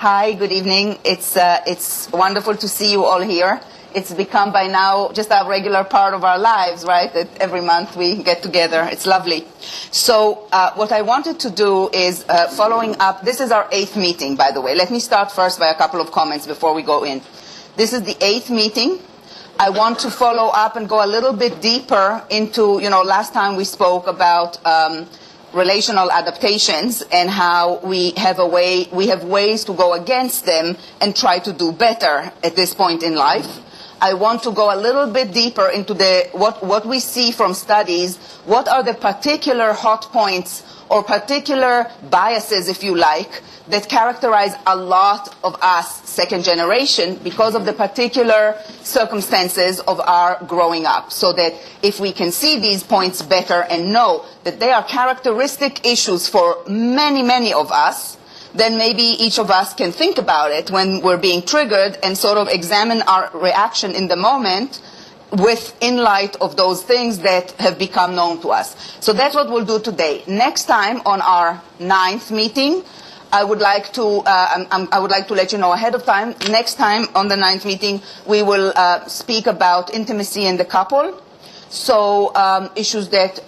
Hi, good evening. It's wonderful to see you all here. It's become by now just a regular part of our lives, right? That every month we get together. It's lovely. So what I wanted to do is following up. This is our 8th meeting, by the way. Let me start first by a couple of comments before we go in. This is the 8th meeting. I want to follow up and go a little bit deeper into, last time we spoke about relational adaptations and how we have ways to go against them and try to do better at this point in life. I want to go a little bit deeper into what we see from studies. What are the particular hot points or particular biases, if you like, that characterize a lot of us second generation because of the particular circumstances of our growing up, so that if we can see these points better and know that they are characteristic issues for many, many of us, then maybe each of us can think about it when we're being triggered and sort of examine our reaction in the moment in light of those things that have become known to us. So that's what we'll do today. Next time on our 9th meeting, I would like to let you know ahead of time. Next time on the 9th meeting, we will speak about intimacy in the couple. So issues that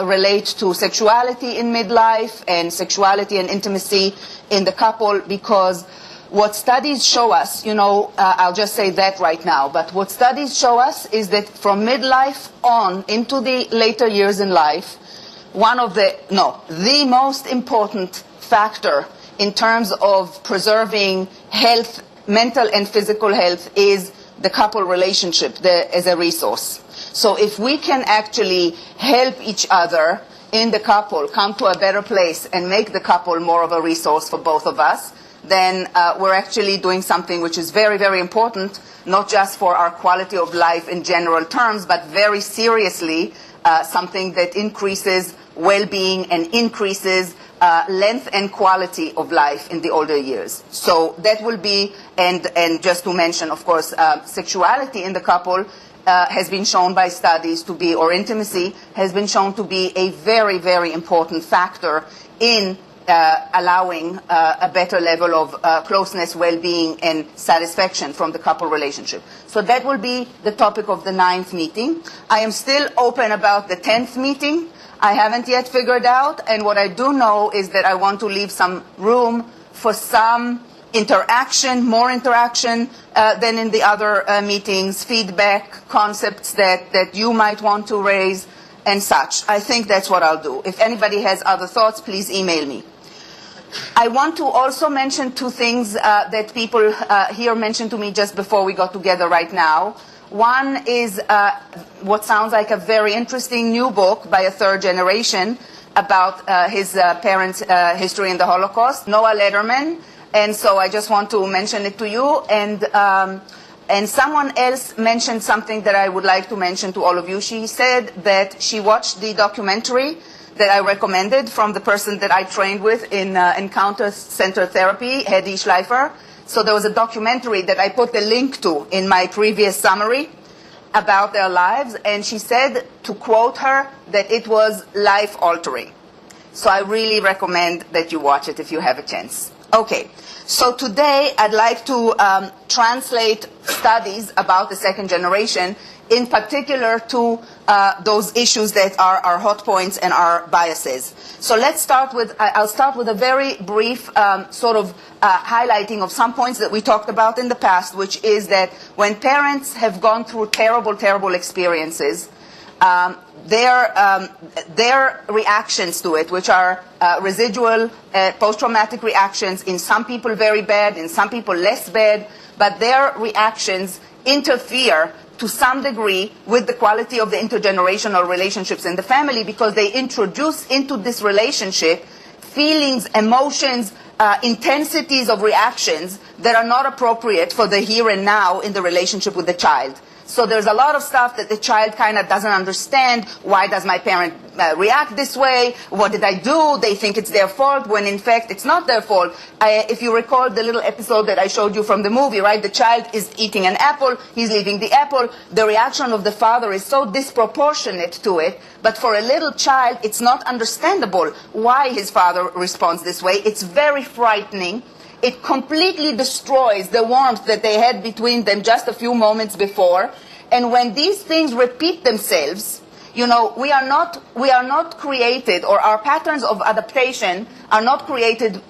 relate to sexuality in midlife and sexuality and intimacy in the couple, because what studies show us, I'll just say that right now, but what studies show us is that from midlife on into the later years in life, the most important factor in terms of preserving health, mental and physical health, is the couple relationship as a resource. So if we can actually help each other in the couple come to a better place and make the couple more of a resource for both of us, then we're actually doing something which is very, very important, not just for our quality of life in general terms, but very seriously something that increases well-being and increases length and quality of life in the older years. So that will be, and just to mention, of course, sexuality in the couple has been shown by studies to be, or intimacy has been shown to be, a very, very important factor in allowing a better level of closeness, well-being, and satisfaction from the couple relationship. So that will be the topic of the 9th meeting. I am still open about the 10th meeting. I haven't yet figured out, and what I do know is that I want to leave some room for some interaction, more interaction than in the other meetings, feedback, concepts that you might want to raise, and such. I think that's what I'll do. If anybody has other thoughts, please email me. I want to also mention two things that people here mentioned to me just before we got together right now. One is what sounds like a very interesting new book by a third generation about his parents' history in the Holocaust, Noah Lederman. And so I just want to mention it to you. And someone else mentioned something that I would like to mention to all of you. She said that she watched the documentary that I recommended from the person that I trained with in Encounter Center Therapy, Hedy Schleifer. So there was a documentary that I put the link to in my previous summary about their lives, and she said, to quote her, that it was life-altering. So I really recommend that you watch it if you have a chance. Okay, so today I'd like to translate studies about the second generation, in particular to those issues that are our hot points and our biases. So let's start with, I'll start with a very brief highlighting of some points that we talked about in the past, which is that when parents have gone through terrible, terrible experiences, their reactions to it, which are residual post-traumatic reactions, in some people very bad, in some people less bad, but their reactions interfere to some degree with the quality of the intergenerational relationships in the family, because they introduce into this relationship feelings, emotions, intensities of reactions that are not appropriate for the here and now in the relationship with the child. So there's a lot of stuff that the child kind of doesn't understand. Why does my parent react this way? What did I do? They think it's their fault, when in fact it's not their fault. If you recall the little episode that I showed you from the movie, right? The child is eating an apple, he's leaving the apple. The reaction of the father is so disproportionate to it, but for a little child it's not understandable why his father responds this way. It's very frightening. It completely destroys the warmth that they had between them just a few moments before. And when these things repeat themselves, you know, we are not created, or our patterns of adaptation are not created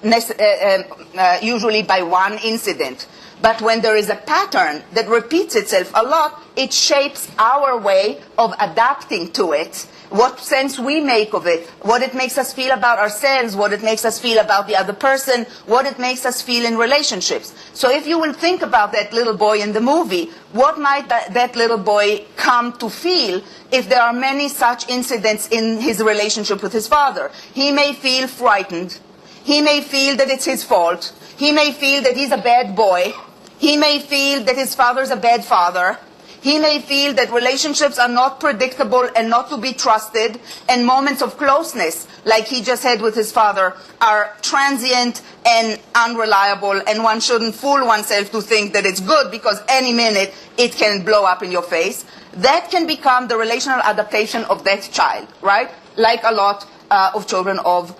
usually by one incident. But when there is a pattern that repeats itself a lot, it shapes our way of adapting to it, what sense we make of it, what it makes us feel about ourselves, what it makes us feel about the other person, what it makes us feel in relationships. So if you will think about that little boy in the movie, what might that little boy come to feel if there are many such incidents in his relationship with his father? He may feel frightened. He may feel that it's his fault. He may feel that he's a bad boy. He may feel that his father's a bad father. He may feel that relationships are not predictable and not to be trusted, and moments of closeness, like he just had with his father, are transient and unreliable, and one shouldn't fool oneself to think that it's good because any minute it can blow up in your face. That can become the relational adaptation of that child, right? Like a lot of children of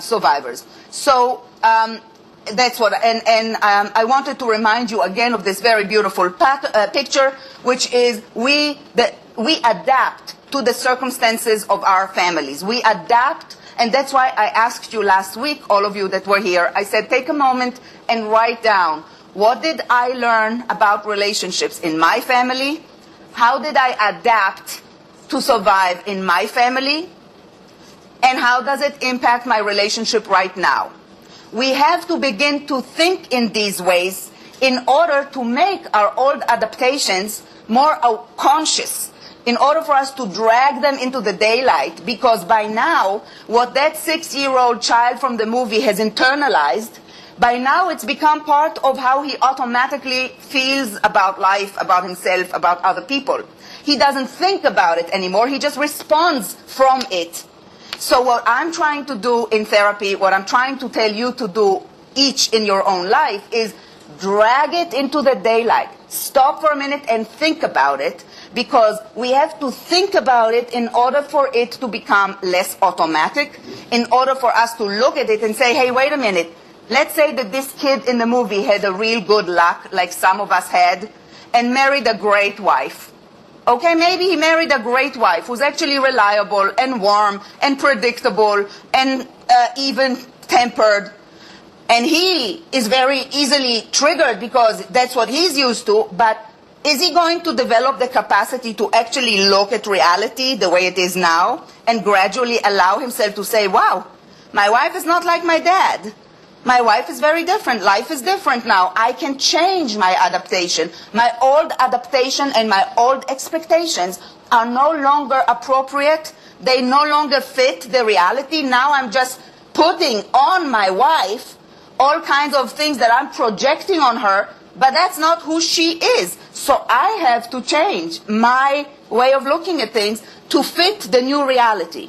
survivors. So that's what, and I wanted to remind you again of this very beautiful picture, which is we adapt to the circumstances of our families. We adapt, and that's why I asked you last week, all of you that were here, I said, take a moment and write down, what did I learn about relationships in my family? How did I adapt to survive in my family? And how does it impact my relationship right now? We have to begin to think in these ways in order to make our old adaptations more conscious, in order for us to drag them into the daylight, because by now, what that 6-year-old child from the movie has internalized, by now it's become part of how he automatically feels about life, about himself, about other people. He doesn't think about it anymore, he just responds from it. So what I'm trying to do in therapy, what I'm trying to tell you to do each in your own life, is drag it into the daylight. Stop for a minute and think about it, because we have to think about it in order for it to become less automatic, in order for us to look at it and say, hey, wait a minute. Let's say that this kid in the movie had a real good luck, like some of us had, and married a great wife. Okay, maybe he married a great wife who's actually reliable and warm and predictable and even-tempered. And he is very easily triggered because that's what he's used to. But is he going to develop the capacity to actually look at reality the way it is now and gradually allow himself to say, wow, my wife is not like my dad. My wife is very different. Life is different now. I can change my adaptation. My old adaptation and my old expectations are no longer appropriate. They no longer fit the reality. Now I'm just putting on my wife all kinds of things that I'm projecting on her, but that's not who she is. So I have to change my way of looking at things to fit the new reality.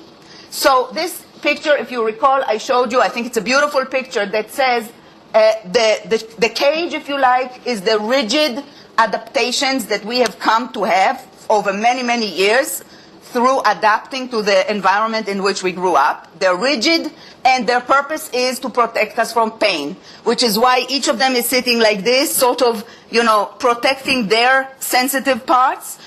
So this picture, if you recall, I showed you, I think it's a beautiful picture that says the cage, if you like, is the rigid adaptations that we have come to have over many, many years through adapting to the environment in which we grew up. They're rigid, and their purpose is to protect us from pain, which is why each of them is sitting like this, sort of, you know, protecting their sensitive parts.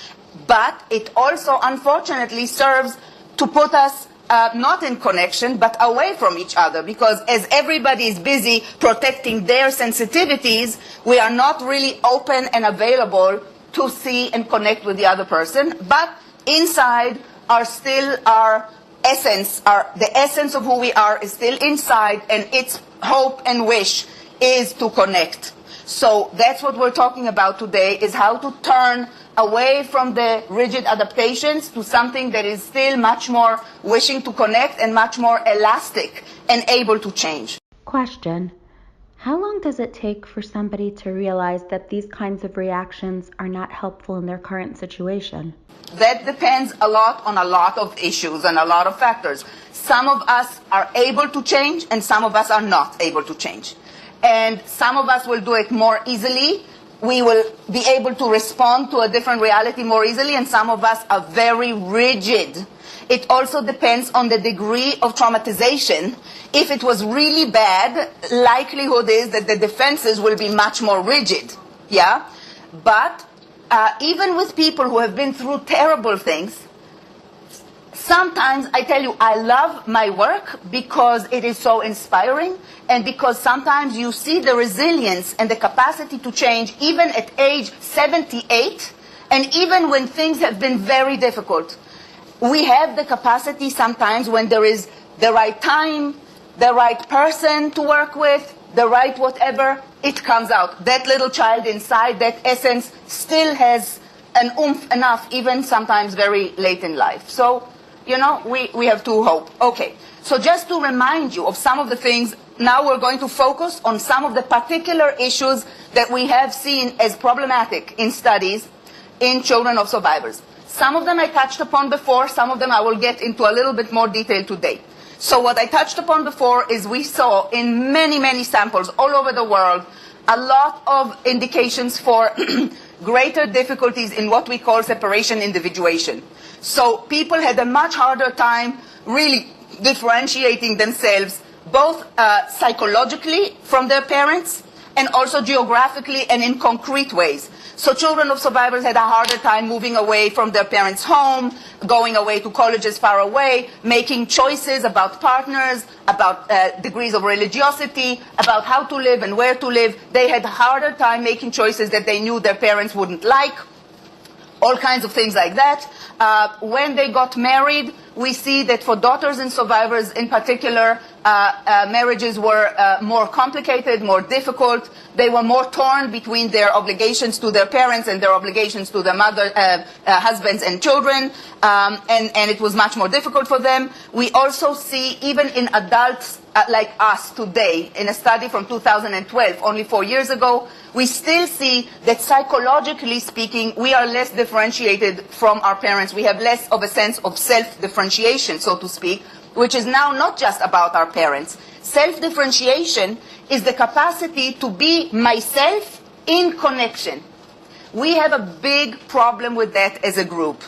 But it also, unfortunately, serves to put us not in connection, but away from each other, because as everybody is busy protecting their sensitivities, we are not really open and available to see and connect with the other person. But inside are still our essence, the essence of who we are is still inside, and its hope and wish is to connect. So that's what we're talking about today, is how to turn away from the rigid adaptations to something that is still much more wishing to connect and much more elastic and able to change. Question: how long does it take for somebody to realize that these kinds of reactions are not helpful in their current situation? That depends a lot on a lot of issues and a lot of factors. Some of us are able to change and some of us are not able to change. And some of us will do it more easily we will be able to respond to a different reality more easily, and some of us are very rigid. It also depends on the degree of traumatization. If it was really bad, likelihood is that the defenses will be much more rigid. Yeah? But even with people who have been through terrible things, sometimes I tell you, I love my work because it is so inspiring, and because sometimes you see the resilience and the capacity to change even at age 78, and even when things have been very difficult. We have the capacity sometimes, when there is the right time, the right person to work with, the right whatever, it comes out. That little child inside, that essence, still has an oomph enough, even sometimes very late in life. So, you know, we have to hope. Okay, so just to remind you of some of the things, now we're going to focus on some of the particular issues that we have seen as problematic in studies in children of survivors. Some of them I touched upon before, some of them I will get into a little bit more detail today. So what I touched upon before is we saw in many, many samples all over the world a lot of indications for greater difficulties in what we call separation individuation. So people had a much harder time really differentiating themselves, both psychologically from their parents and also geographically and in concrete ways. So children of survivors had a harder time moving away from their parents' home, going away to colleges far away, making choices about partners, about degrees of religiosity, about how to live and where to live. They had a harder time making choices that they knew their parents wouldn't like, all kinds of things like that. When they got married, we see that for daughters and survivors in particular, marriages were more complicated, more difficult. They were more torn between their obligations to their parents and their obligations to their husbands and children, and it was much more difficult for them. We also see, even in adults like us today, in a study from 2012, only 4 years ago, we still see that psychologically speaking, we are less differentiated from our parents. We have less of a sense of self-differentiation, so to speak, which is now not just about our parents. Self-differentiation is the capacity to be myself in connection. We have a big problem with that as a group.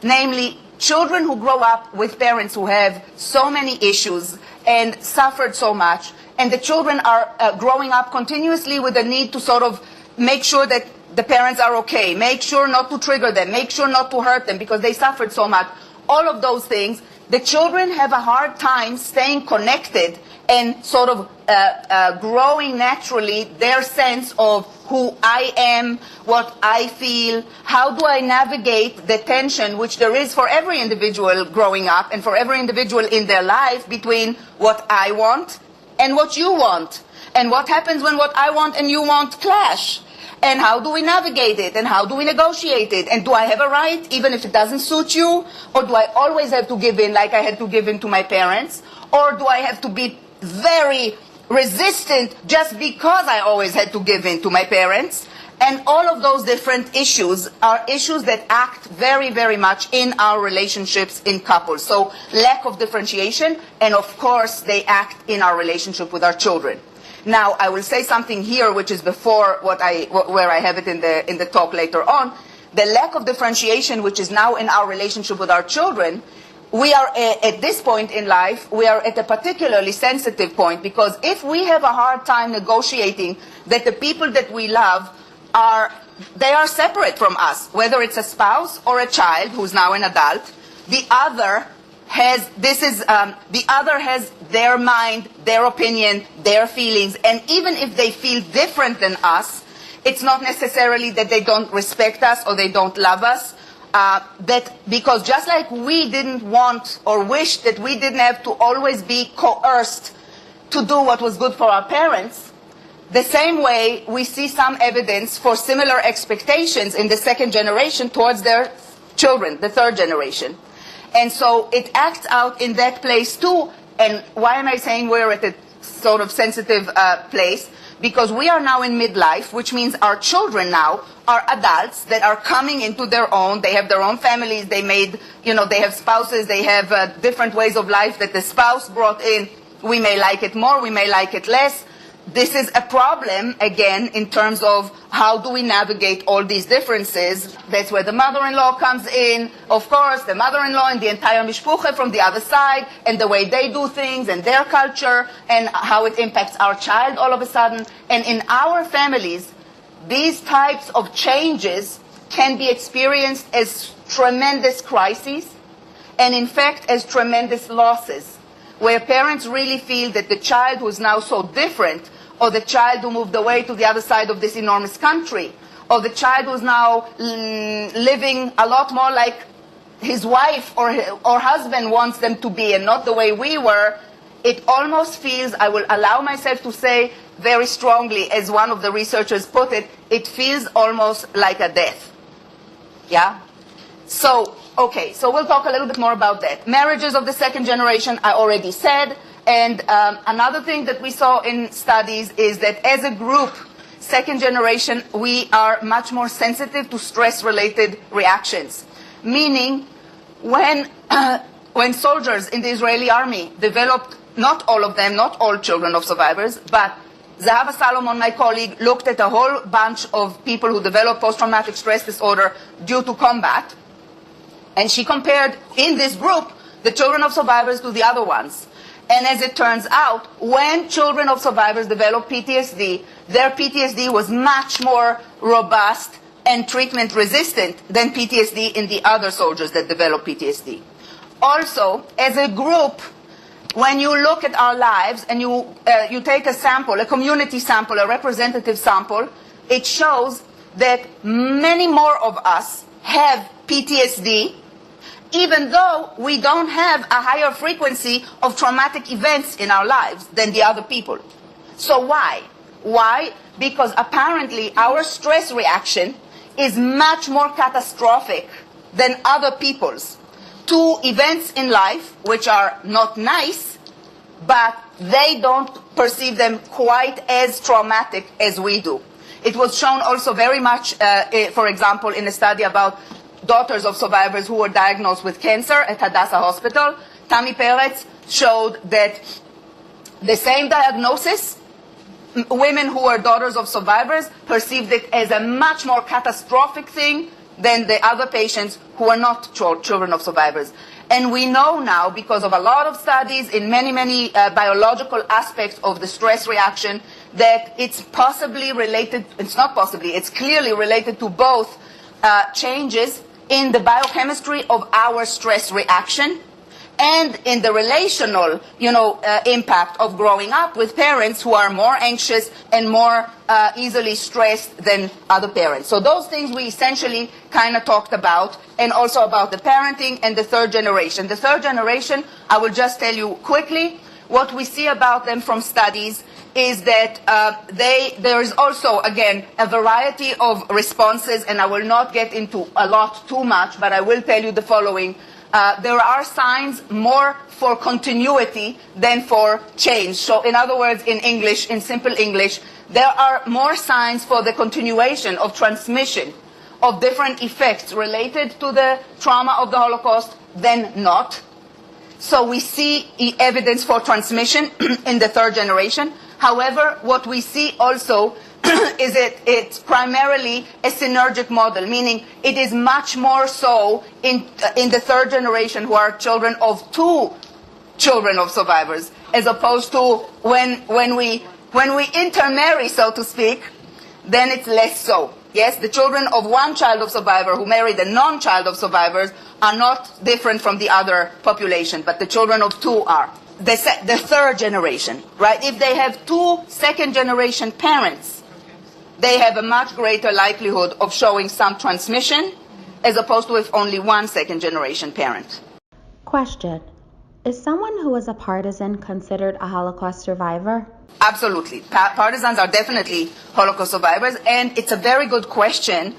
Namely, children who grow up with parents who have so many issues and suffered so much, and the children are growing up continuously with the need to sort of make sure that the parents are okay, make sure not to trigger them, make sure not to hurt them because they suffered so much. All of those things, the children have a hard time staying connected and sort of growing naturally their sense of who I am, what I feel, how do I navigate the tension which there is for every individual growing up and for every individual in their life between what I want and what you want. And what happens when what I want and you want clash? And how do we navigate it? And how do we negotiate it? And do I have a right, even if it doesn't suit you? Or do I always have to give in like I had to give in to my parents? Or do I have to be very resistant just because I always had to give in to my parents? And all of those different issues are issues that act very, very much in our relationships in couples. So lack of differentiation, and of course they act in our relationship with our children. Now, I will say something here which is before where I have it in the talk later on. The lack of differentiation which is now in our relationship with our children, we are at this point in life, we are at a particularly sensitive point, because if we have a hard time negotiating that the people that we love are separate from us, whether it's a spouse or a child who's now an adult, the other has their mind, their opinion, their feelings, and even if they feel different than us, it's not necessarily that they don't respect us or they don't love us. Because just like we didn't want or wish that we didn't have to always be coerced to do what was good for our parents, the same way we see some evidence for similar expectations in the second generation towards their children, the third generation. And so it acts out in that place too. And why am I saying we're at a sort of sensitive place? Because we are now in midlife, which means our children now are adults that are coming into their own. They have their own families. They have spouses. They have different ways of life that the spouse brought in. We may like it more. We may like it less. this is a problem, again, in terms of how do we navigate all these differences. That's where the mother-in-law comes in. Of course, the mother-in-law and the entire mishpucha from the other side, and the way they do things, and their culture, and how it impacts our child all of a sudden. And in our families, these types of changes can be experienced as tremendous crises, and in fact as tremendous losses, where parents really feel that the child who is now so different, or the child who moved away to the other side of this enormous country, or the child who's now living a lot more like his wife or husband wants them to be, and not the way we were, it almost feels, I will allow myself to say very strongly, as one of the researchers put it, it feels almost like a death. Yeah? So, okay, so we'll talk a little bit more about that. Marriages of the second generation, I already said. And another thing that we saw in studies is that as a group, second generation, we are much more sensitive to stress-related reactions. Meaning, when soldiers in the Israeli army developed, not all of them, not all children of survivors, but Zahava Salomon, my colleague, looked at a whole bunch of people who developed post-traumatic stress disorder due to combat. And she compared, in this group, the children of survivors to the other ones. And as it turns out, when children of survivors develop PTSD, their PTSD was much more robust and treatment resistant than PTSD in the other soldiers that develop PTSD. Also, as a group, when you look at our lives and you take a sample, a community sample, a representative sample, it shows that many more of us have PTSD, even though we don't have a higher frequency of traumatic events in our lives than the other people. So why? Why? Because apparently our stress reaction is much more catastrophic than other people's to events in life, which are not nice, but they don't perceive them quite as traumatic as we do. It was shown also very much, for example, in a study about daughters of survivors who were diagnosed with cancer at Hadassah Hospital. Tami Peretz showed that the same diagnosis, women who were daughters of survivors perceived it as a much more catastrophic thing than the other patients who were not children of survivors. And we know now, because of a lot of studies in many biological aspects of the stress reaction, that it's possibly related, it's not possibly, it's clearly related to both changes in the biochemistry of our stress reaction and in the relational, impact of growing up with parents who are more anxious and more easily stressed than other parents. So those things we essentially kind of talked about, and also about the parenting and the third generation. The third generation, I will just tell you quickly, what we see about them from studies is that there is also, again, a variety of responses, and I will not get into a lot too much, but I will tell you the following. There are signs more for continuity than for change. So in other words, in English, in simple English, there are more signs for the continuation of transmission of different effects related to the trauma of the Holocaust than not. So we see evidence for transmission in the third generation. However, what we see also is it's primarily a synergic model, meaning it is much more so in the third generation who are children of two children of survivors, as opposed to when we intermarry, so to speak, then it's less so. Yes, the children of one child of survivor who married a non-child of survivors are not different from the other population, but the children of two are. The third generation, right? If they have two second-generation parents, they have a much greater likelihood of showing some transmission, as opposed to if only one second-generation parent. Question. Is someone who was a partisan considered a Holocaust survivor? Absolutely. Partisans are definitely Holocaust survivors, and it's a very good question,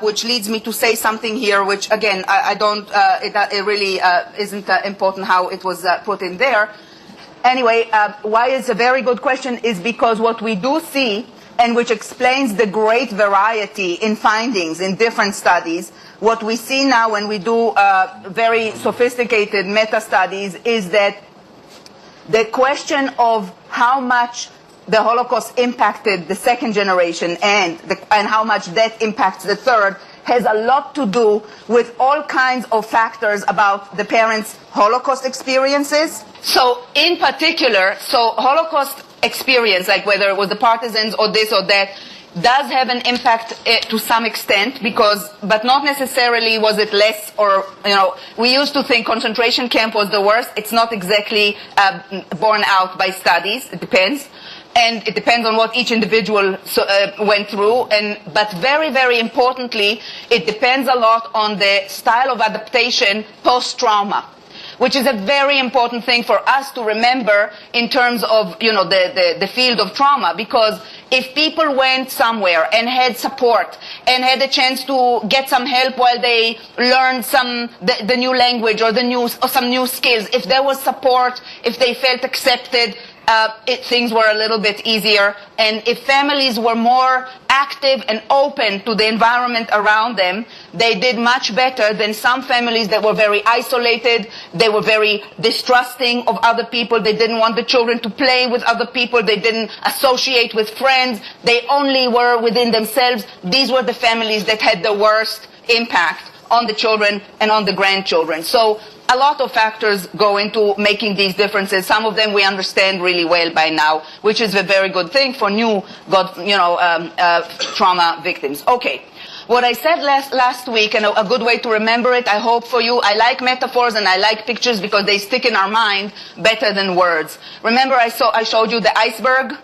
which leads me to say something here, which again, it really isn't important how it was put in there. Anyway, why it's a very good question is because what we do see, and which explains the great variety in findings in different studies, what we see now when we do very sophisticated meta-studies is that the question of how much the Holocaust impacted the second generation and how much that impacts the third has a lot to do with all kinds of factors about the parents' Holocaust experiences. So in particular, Holocaust experience, like whether it was the partisans or this or that, does have an impact to some extent, but not necessarily was it less or, we used to think concentration camp was the worst. It's not exactly borne out by studies. It depends. And it depends on what each individual went through. But very, very importantly, it depends a lot on the style of adaptation post-trauma, which is a very important thing for us to remember in terms of, the field of trauma. Because if people went somewhere and had support and had a chance to get some help while they learned the new language or some new skills, if there was support, if they felt accepted, things were a little bit easier. And if families were more active and open to the environment around them, they did much better than some families that were very isolated. They were very distrusting of other people. They didn't want the children to play with other people. They didn't associate with friends. They only were within themselves. These were the families that had the worst impact on the children and on the grandchildren. So a lot of factors go into making these differences. Some of them we understand really well by now, which is a very good thing for new trauma victims. Okay. What I said last week, and a good way to remember it, I hope for you, I like metaphors and I like pictures because they stick in our mind better than words. Remember I showed you the iceberg?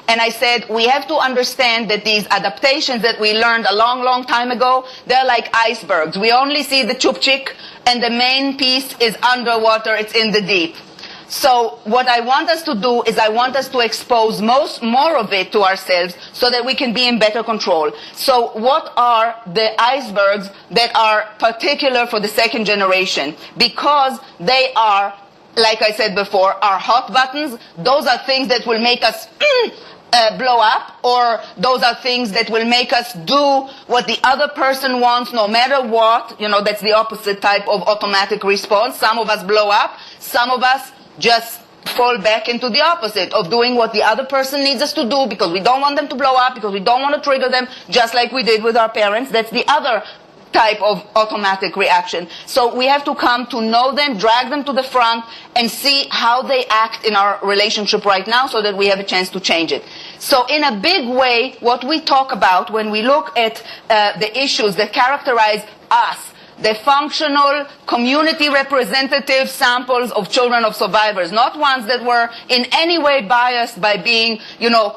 And I said, we have to understand that these adaptations that we learned a long, long time ago, they're like icebergs. We only see the chupchik, and the main piece is underwater, it's in the deep. So what I want us to do is I want us to expose more of it to ourselves so that we can be in better control. So what are the icebergs that are particular for the second generation? Because they are, like I said before, are hot buttons. Those are things that will make us blow up, or those are things that will make us do what the other person wants no matter what. That's the opposite type of automatic response. Some of us blow up, some of us just fall back into the opposite of doing what the other person needs us to do because we don't want them to blow up, because we don't want to trigger them, just like we did with our parents. That's the other type of automatic reaction. So we have to come to know them, drag them to the front, and see how they act in our relationship right now so that we have a chance to change it. So in a big way, what we talk about when we look at the issues that characterize us, the functional community representative samples of children of survivors, not ones that were in any way biased by being,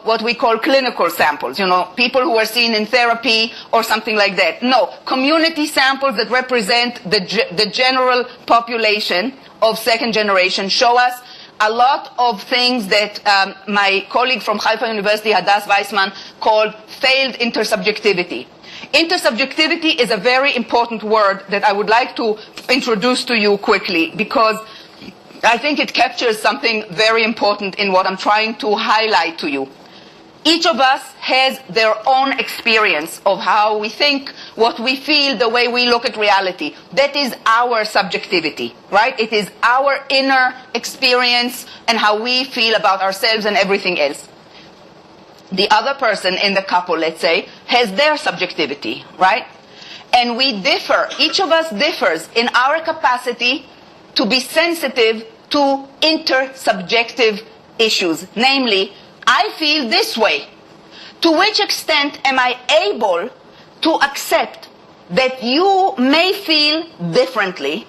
what we call clinical samples, people who were seen in therapy or something like that. No, community samples that represent the general population of second generation show us a lot of things that my colleague from Haifa University, Hadass Weissman, called failed intersubjectivity. Intersubjectivity is a very important word that I would like to introduce to you quickly, because I think it captures something very important in what I'm trying to highlight to you. Each of us has their own experience of how we think, what we feel, the way we look at reality. That is our subjectivity, right? It is our inner experience and how we feel about ourselves and everything else. The other person in the couple, let's say, has their subjectivity, right? And we differ, each of us differs in our capacity to be sensitive to intersubjective issues. Namely, I feel this way. To which extent am I able to accept that you may feel differently,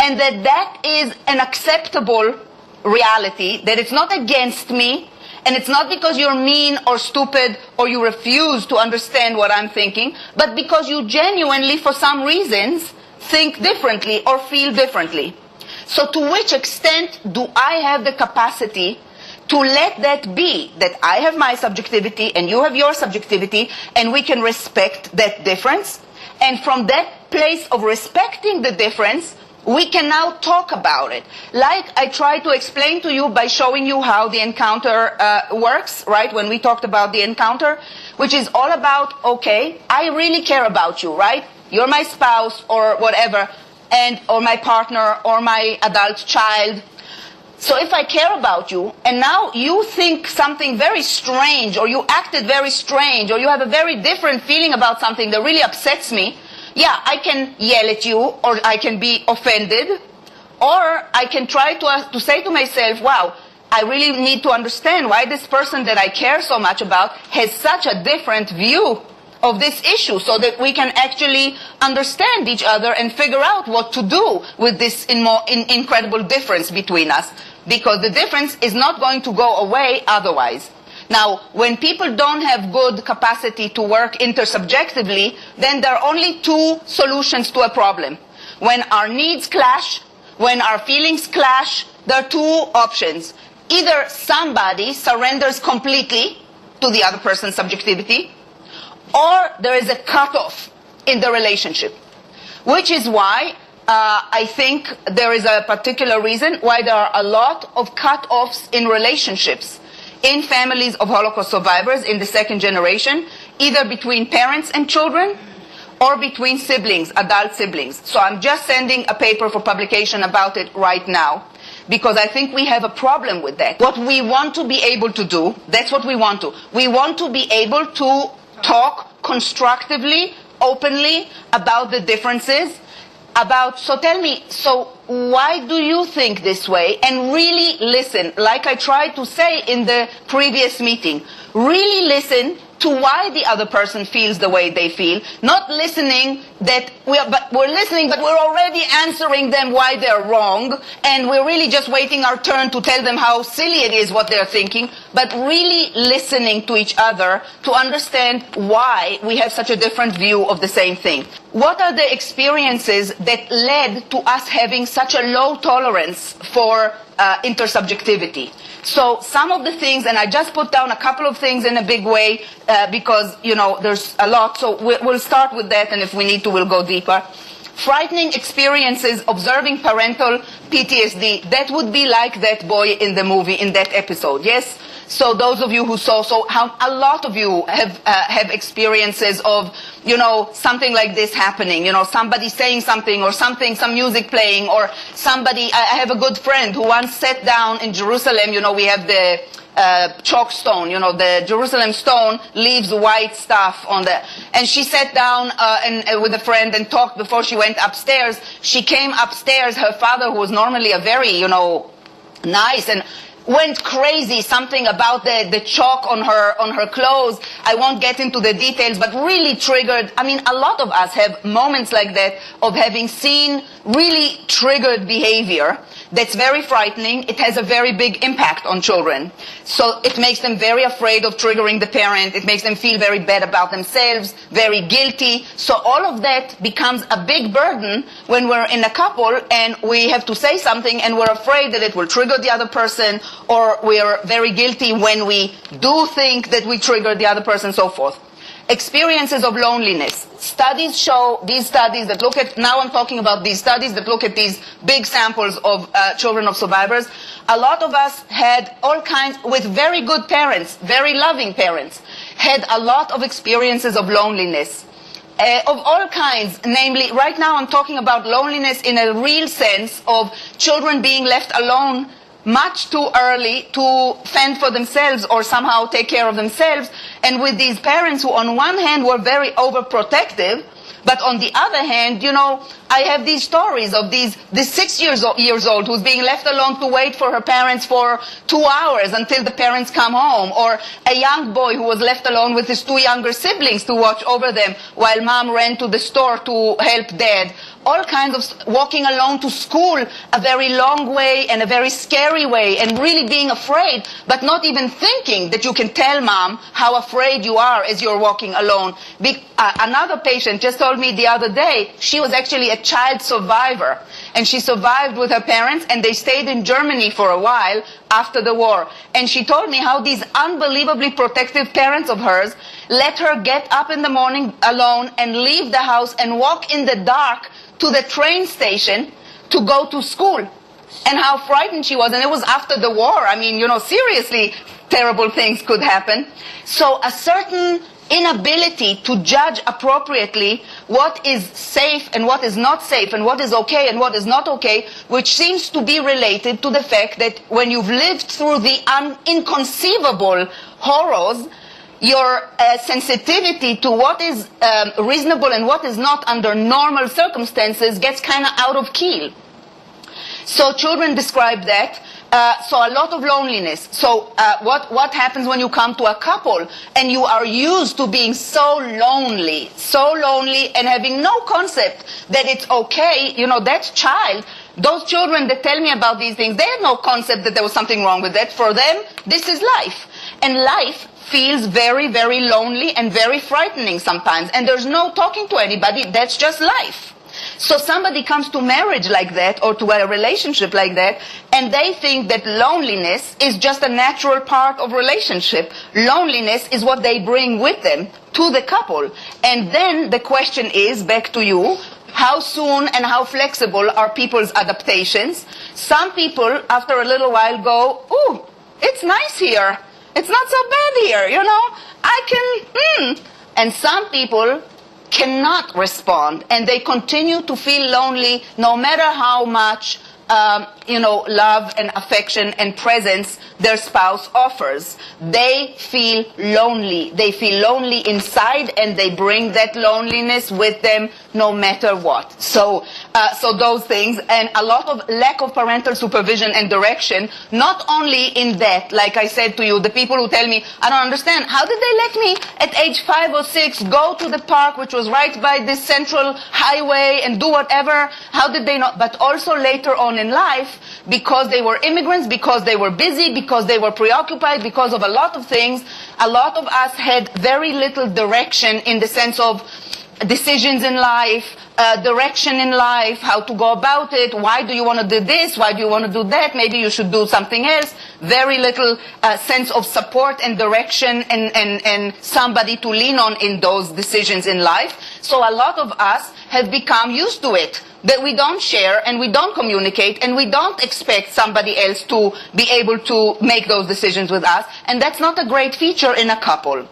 and that is an acceptable reality, that it's not against me, and it's not because you're mean or stupid or you refuse to understand what I'm thinking, but because you genuinely, for some reasons, think differently or feel differently. So to which extent do I have the capacity to let that be, that I have my subjectivity and you have your subjectivity, and we can respect that difference? And from that place of respecting the difference, we can now talk about it. Like I tried to explain to you by showing you how the encounter works, right? When we talked about the encounter, which is all about, okay, I really care about you, right? You're my spouse or whatever, or my partner or my adult child. So if I care about you, and now you think something very strange, or you acted very strange, or you have a very different feeling about something that really upsets me, yeah, I can yell at you, or I can be offended, or I can try to say to myself, wow, I really need to understand why this person that I care so much about has such a different view of this issue, so that we can actually understand each other and figure out what to do with this incredible difference between us. Because the difference is not going to go away otherwise. Now, when people don't have good capacity to work intersubjectively, then there are only two solutions to a problem. When our needs clash, when our feelings clash, there are two options. Either somebody surrenders completely to the other person's subjectivity, or there is a cutoff in the relationship. Which is why I think there is a particular reason why there are a lot of cutoffs in relationships in families of Holocaust survivors in the second generation, either between parents and children or between siblings, adult siblings. So I'm just sending a paper for publication about it right now, because I think we have a problem with that. What we want to be able to do, that's what we want to. We want to be able to talk constructively, openly about the differences, so tell me, so why do you think this way? And really listen, like I tried to say in the previous meeting, really listen to why the other person feels the way they feel, not listening that we're listening, but we're already answering them why they're wrong, and we're really just waiting our turn to tell them how silly it is what they're thinking, but really listening to each other to understand why we have such a different view of the same thing. What are the experiences that led to us having such a low tolerance for intersubjectivity? So some of the things, and I just put down a couple of things in a big way because, there's a lot. So we'll start with that, and if we need to, we'll go deeper. Frightening experiences observing parental PTSD. That would be like that boy in the movie, in that episode, yes? So those of you who saw, how a lot of you have experiences of, something like this happening, somebody saying something, or some music playing, or somebody. I have a good friend who once sat down in Jerusalem. We have the chalk stone, the Jerusalem stone leaves white stuff on and she sat down with a friend and talked before she went upstairs. She came upstairs, her father, who was normally a very, nice, and went crazy, something about the chalk on her clothes. I won't get into the details, but really triggered. I mean, a lot of us have moments like that of having seen really triggered behavior that's very frightening. It has a very big impact on children. So it makes them very afraid of triggering the parent. It makes them feel very bad about themselves, very guilty. So all of that becomes a big burden when we're in a couple and we have to say something and we're afraid that it will trigger the other person, or we're very guilty when we do think that we trigger the other person, so forth. Experiences of loneliness. Studies show, these studies that look at, now I'm talking about these studies that look at these big samples of children of survivors. A lot of us had all kinds, with very good parents, very loving parents, had a lot of experiences of loneliness. Of all kinds, namely, right now I'm talking about loneliness in a real sense of children being left alone much too early to fend for themselves or somehow take care of themselves, and with these parents who on one hand were very overprotective, but on the other hand, I have these stories of this 6 years old who's being left alone to wait for her parents for 2 hours until the parents come home, or a young boy who was left alone with his 2 younger siblings to watch over them while mom ran to the store to help dad. All kinds of walking alone to school, a very long way and a very scary way, and really being afraid, but not even thinking that you can tell mom how afraid you are as you're walking alone. Another patient just told me the other day, she was actually a child survivor, and she survived with her parents, and they stayed in Germany for a while after the war. And she told me how these unbelievably protective parents of hers let her get up in the morning alone and leave the house and walk in the dark to the train station to go to school, and how frightened she was. And it was after the war. I mean, seriously, terrible things could happen. So a certain inability to judge appropriately what is safe and what is not safe and what is okay and what is not okay, which seems to be related to the fact that when you've lived through the inconceivable horrors, your sensitivity to what is reasonable and what is not under normal circumstances gets kind of out of keel. So children describe that. So a lot of loneliness. So what happens when you come to a couple and you are used to being so lonely and having no concept that it's okay, that child, those children that tell me about these things, they have no concept that there was something wrong with that. For them, this is life. And life feels very, very lonely and very frightening sometimes. And there's no talking to anybody. That's just life. So somebody comes to marriage like that or to a relationship like that, and they think that loneliness is just a natural part of relationship. Loneliness is what they bring with them to the couple. And then the question is, back to you, how soon and how flexible are people's adaptations? Some people, after a little while, go, ooh, it's nice here. It's not so bad here, And some people cannot respond, and they continue to feel lonely no matter how much love and affection and presence their spouse offers. They feel lonely. They feel lonely inside, and they bring that loneliness with them no matter what. So those things, and a lot of lack of parental supervision and direction, not only in that, like I said to you, the people who tell me, I don't understand, how did they let me at age 5 or 6 go to the park, which was right by this central highway, and do whatever? How did they not? But also later on in life, because they were immigrants, because they were busy, because they were preoccupied, because of a lot of things, a lot of us had very little direction in the sense of decisions in life, direction in life, how to go about it, why do you want to do this, why do you want to do that, maybe you should do something else. Very little sense of support and direction and somebody to lean on in those decisions in life. So a lot of us have become used to it, that we don't share and we don't communicate and we don't expect somebody else to be able to make those decisions with us, and that's not a great feature in a couple.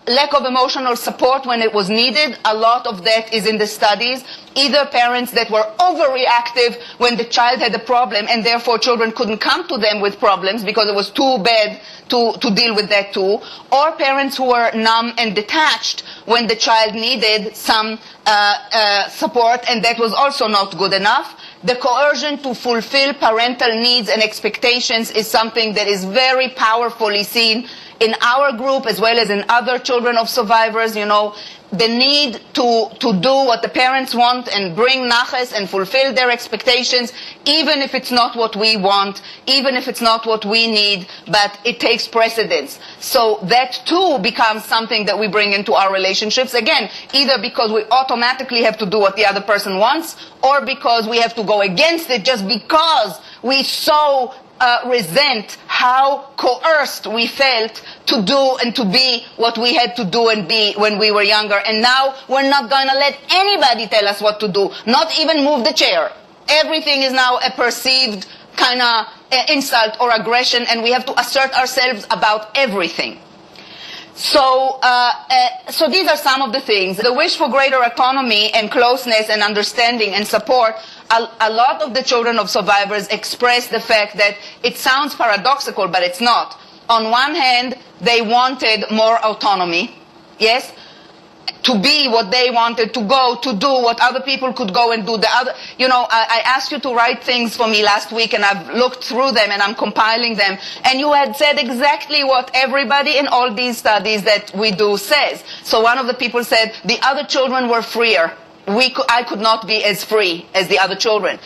Lack of emotional support when it was needed, a lot of that is in the studies. Either parents that were overreactive when the child had a problem and therefore children couldn't come to them with problems because it was too bad to deal with that too, or parents who were numb and detached when the child needed some support and that was also not good enough. The coercion to fulfill parental needs and expectations is something that is very powerfully seen in our group as well as in other children of survivors. The need to do what the parents want and bring naches and fulfill their expectations, even if it's not what we want, even if it's not what we need, but it takes precedence. So that too becomes something that we bring into our relationships, again, either because we automatically have to do what the other person wants, or because we have to go against it just because we so resent how coerced we felt to do and to be what we had to do and be when we were younger. And now we're not going to let anybody tell us what to do, not even move the chair. Everything is now a perceived kind of insult or aggression, and we have to assert ourselves about everything. So these are some of the things. The wish for greater autonomy and closeness and understanding and support. A lot of the children of survivors express the fact that it sounds paradoxical, but it's not. On one hand, they wanted more autonomy, yes, to be what they wanted, to go, to do what other people could go and do. I asked you to write things for me last week, and I've looked through them and I'm compiling them. And you had said exactly what everybody in all these studies that we do says. So one of the people said the other children were freer. I could not be as free as the other children.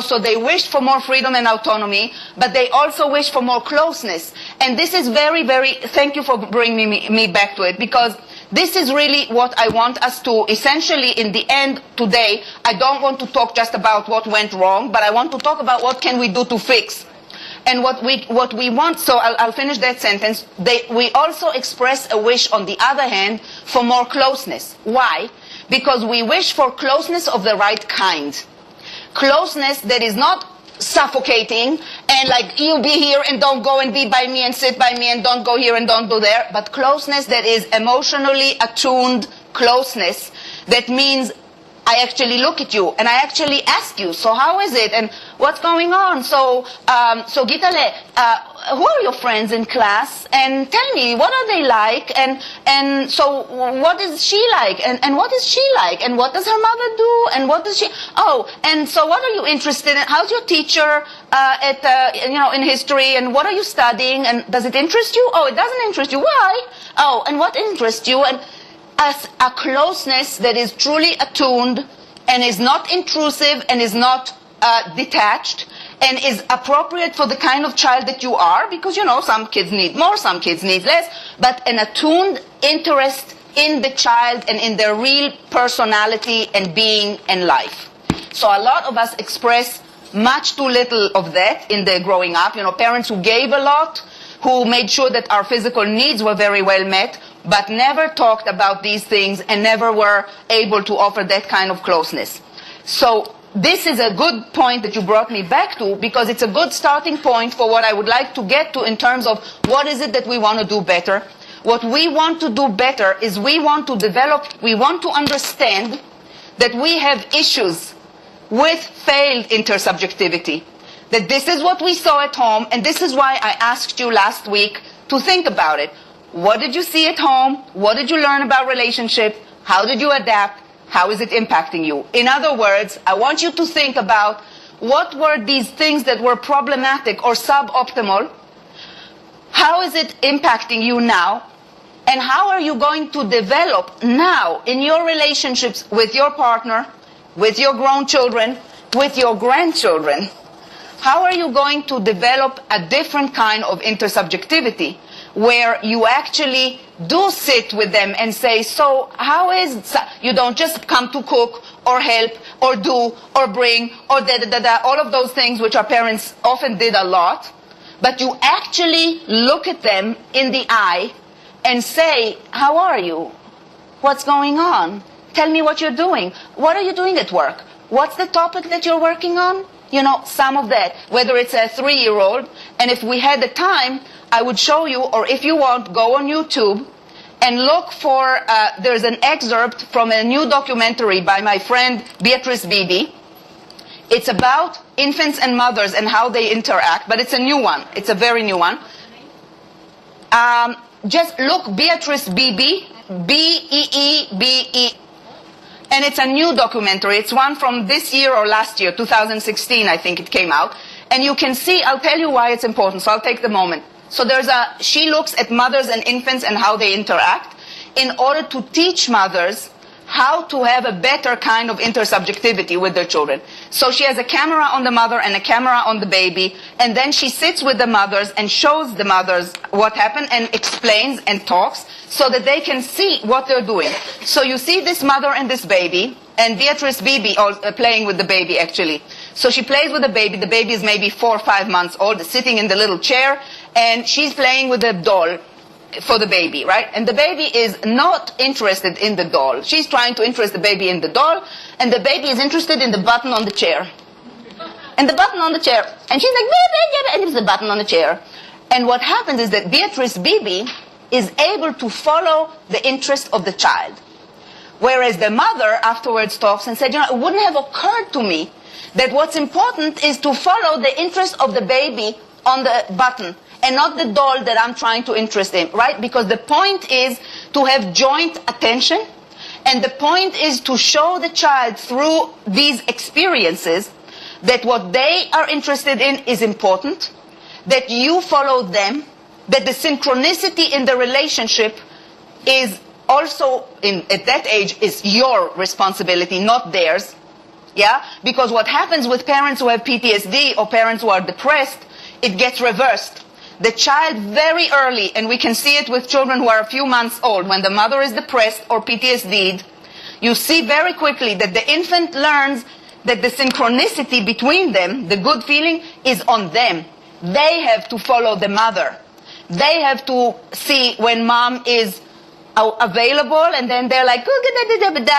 So they wished for more freedom and autonomy, but they also wished for more closeness. And this is very, very, thank you for bringing me back to it, because this is really what I want us to, essentially, in the end today, I don't want to talk just about what went wrong, but I want to talk about what can we do to fix. And what we want, so I'll finish that sentence. We also express a wish, on the other hand, for more closeness. Why? Because we wish for closeness of the right kind. Closeness that is not suffocating and like, you be here and don't go and be by me and sit by me and don't go here and don't go there. But closeness that is emotionally attuned closeness, that means I actually look at you and I actually ask you, so how is it and what's going on? So Gitale, who are your friends in class? And tell me, what are they like? And so what is she like? And what is she like? And what does her mother do? And what does she? Oh, and so what are you interested in? How's your teacher in history? And what are you studying? And does it interest you? Oh, it doesn't interest you. Why? Oh, and what interests you? And as a closeness that is truly attuned and is not intrusive and is not detached and is appropriate for the kind of child that you are, because some kids need more, some kids need less, but an attuned interest in the child and in their real personality and being and life. So a lot of us express much too little of that in their growing up. Parents who gave a lot, who made sure that our physical needs were very well met, but never talked about these things and never were able to offer that kind of closeness. So this is a good point that you brought me back to, because it's a good starting point for what I would like to get to in terms of what is it that we want to do better. What we want to do better is we want to understand that we have issues with failed intersubjectivity. That this is what we saw at home, and this is why I asked you last week to think about it. What did you see at home? What did you learn about relationship? How did you adapt? How is it impacting you? In other words, I want you to think about what were these things that were problematic or suboptimal? How is it impacting you now? And how are you going to develop now in your relationships with your partner, with your grown children, with your grandchildren? How are you going to develop a different kind of intersubjectivity, where you actually do sit with them and say, so how is, you don't just come to cook or help or do or bring or all of those things which our parents often did a lot, but you actually look at them in the eye and say, how are you? What's going on? Tell me what you're doing. What are you doing at work? What's the topic that you're working on? Some of that, whether it's a 3-year-old, and if we had the time, I would show you, or if you want, go on YouTube and look for, there's an excerpt from a new documentary by my friend Beatrice Bibi. It's about infants and mothers and how they interact, but it's a new one. It's a very new one. Just look Beatrice Bibi, B-E-E-B-E. And it's a new documentary. It's one from this year or last year, 2016, I think it came out. And you can see, I'll tell you why it's important, so I'll take the moment. So she looks at mothers and infants and how they interact in order to teach mothers how to have a better kind of intersubjectivity with their children. So she has a camera on the mother and a camera on the baby, and then she sits with the mothers and shows the mothers what happened and explains and talks so that they can see what they're doing. So you see this mother and this baby, and Beatrice Bibi playing with the baby actually. So she plays with the baby is maybe 4 or 5 months old, sitting in the little chair, and she's playing with a doll for the baby, right? And the baby is not interested in the doll. She's trying to interest the baby in the doll, and the baby is interested in the button on the chair. And the button on the chair. And she's like, baby, and it's the button on the chair. And what happens is that Beatrice Bibi is able to follow the interest of the child. Whereas the mother afterwards talks and said, it wouldn't have occurred to me that what's important is to follow the interest of the baby on the button and not the doll that I'm trying to interest in, right? Because the point is to have joint attention, and the point is to show the child through these experiences that what they are interested in is important, that you follow them, that the synchronicity in the relationship is also, at that age, is your responsibility, not theirs. Yeah? Because what happens with parents who have PTSD or parents who are depressed, it gets reversed. The child very early, and we can see it with children who are a few months old, when the mother is depressed or PTSD'd, you see very quickly that the infant learns that the synchronicity between them, the good feeling, is on them. They have to follow the mother. They have to see when mom is available, and then they're like,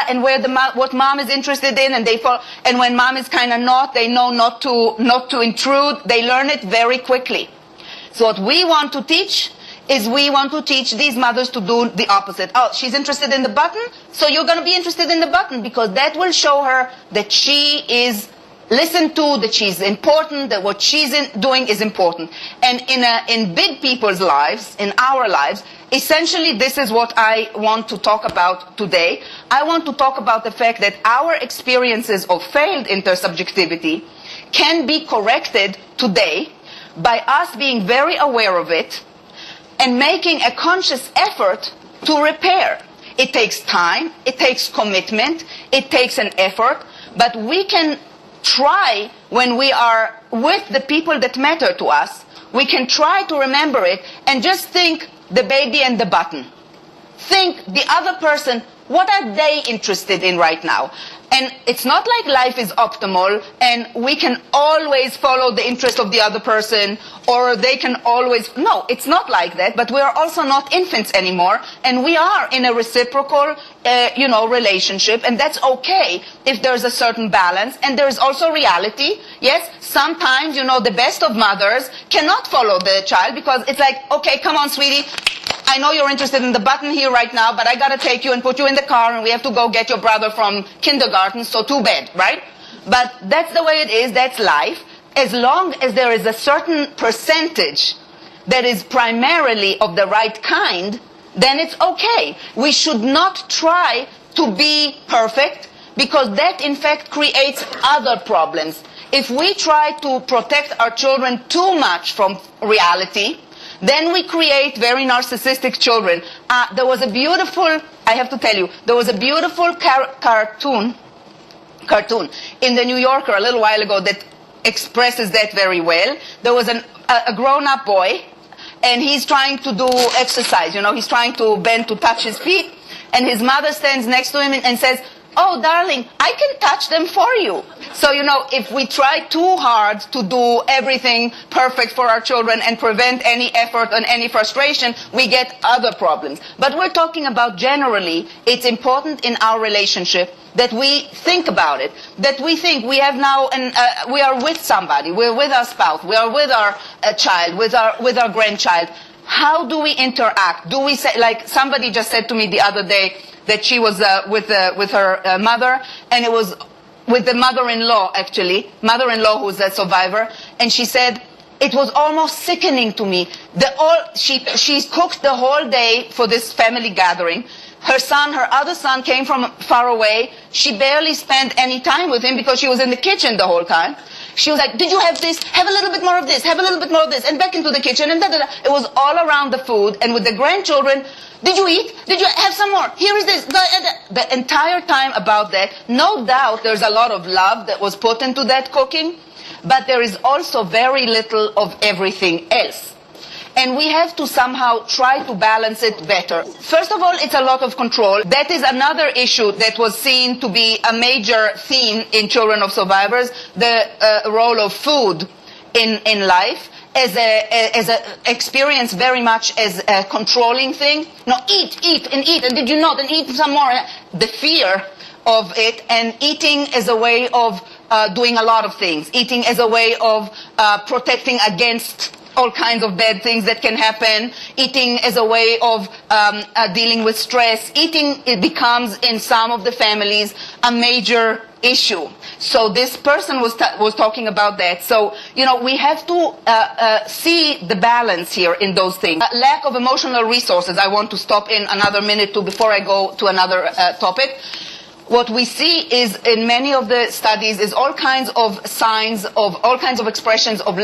and where what mom is interested in, and they follow. And when mom is kind of not, they know not to intrude. They learn it very quickly. So what we want to teach is we want to teach these mothers to do the opposite. Oh, she's interested in the button, so you're going to be interested in the button, because that will show her that she is listened to, that she's important, that what she's doing is important. And in big people's lives, in our lives, essentially this is what I want to talk about today. I want to talk about the fact that our experiences of failed intersubjectivity can be corrected today by us being very aware of it and making a conscious effort to repair. It takes time, it takes commitment, it takes an effort, but we can try, when we are with the people that matter to us, we can try to remember it and just think the baby and the button. Think the other person, what are they interested in right now? And it's not like life is optimal and we can always follow the interest of the other person, or they can always... No, it's not like that, but we are also not infants anymore, and we are in a reciprocal, relationship, and that's okay if there's a certain balance, and there's also reality. Yes, sometimes, the best of mothers cannot follow the child, because it's like, okay, come on, sweetie, I know you're interested in the button here right now, but I gotta take you and put you in the car, and we have to go get your brother from kindergarten, so too bad, right? But that's the way it is, that's life. As long as there is a certain percentage that is primarily of the right kind, then it's okay. We should not try to be perfect, because that in fact creates other problems. If we try to protect our children too much from reality, then we create very narcissistic children. There was a beautiful, I have to tell you, there was a beautiful cartoon in the New Yorker a little while ago that expresses that very well. There was a grown-up boy, and he's trying to do exercise. He's trying to bend to touch his feet, and his mother stands next to him and says, "Oh, darling, I can touch them for you." So, if we try too hard to do everything perfect for our children and prevent any effort and any frustration, we get other problems. But we're talking about generally, it's important in our relationship that we think about it, that we think we have now, we are with somebody, we're with our spouse, we are with our child, with our grandchild. How do we interact? Do we say, like somebody just said to me the other day, that she was with her mother, and it was with the mother-in-law, actually, mother-in-law who's a survivor, and she said, it was almost sickening to me. She's cooked the whole day for this family gathering. Her other son came from far away. She barely spent any time with him because she was in the kitchen the whole time. She was like, "Did you have this? Have a little bit more of this, have a little bit more of this," and back into the kitchen, and da-da-da. It was all around the food, and with the grandchildren, "Did you eat? Did you have some more? Here is this." The entire time about that. No doubt there's a lot of love that was put into that cooking, but there is also very little of everything else. And we have to somehow try to balance it better. First of all, it's a lot of control. That is another issue that was seen to be a major theme in children of survivors, the role of food in life as a experience very much as a controlling thing. No, eat, and did you not, and eat some more. The fear of it, and eating as a way of doing a lot of things. Eating as a way of protecting against all kinds of bad things that can happen. Eating as a way of dealing with stress. Eating, it becomes in some of the families a major issue. So this person was talking about that. So, we have to see the balance here in those things. Lack of emotional resources. I want to stop in another minute before I go to another topic. What we see is in many of the studies is all kinds of signs of all kinds of expressions of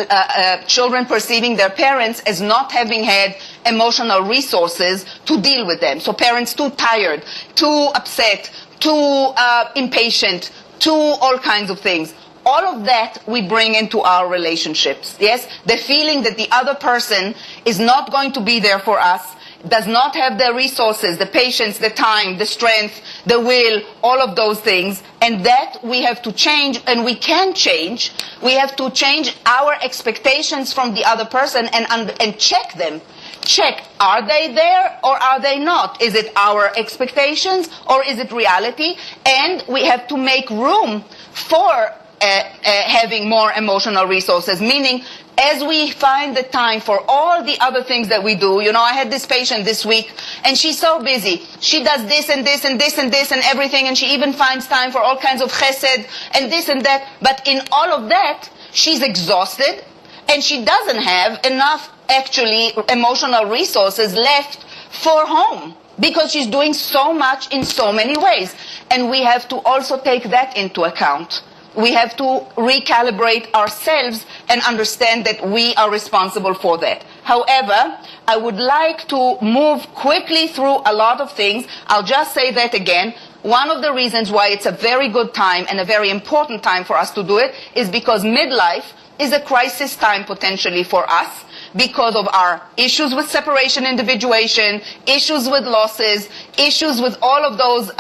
children perceiving their parents as not having had emotional resources to deal with them. So parents too tired, too upset, too impatient, too all kinds of things. All of that we bring into our relationships. Yes, the feeling that the other person is not going to be there for us, does not have the resources, the patience, the time, the strength, the will, all of those things, and that we have to change, and we can change. We have to change our expectations from the other person and check them. check, are they there or are they not? Is it our expectations or is it reality? And we have to make room for having more emotional resources, meaning as we find the time for all the other things that we do. You know, I had this patient this week, and she's so busy. She does this and this and this and this and everything, and she even finds time for all kinds of chesed and this and that. But in all of that, she's exhausted, and she doesn't have enough, actually, emotional resources left for home, because she's doing so much in so many ways. And we have to also take that into account. We have to recalibrate ourselves and understand that we are responsible for that. However, I would like to move quickly through a lot of things. I'll just say that again. One of the reasons why it's a very good time and a very important time for us to do it is because midlife is a crisis time potentially for us, because of our issues with separation, individuation, issues with losses, issues with all of those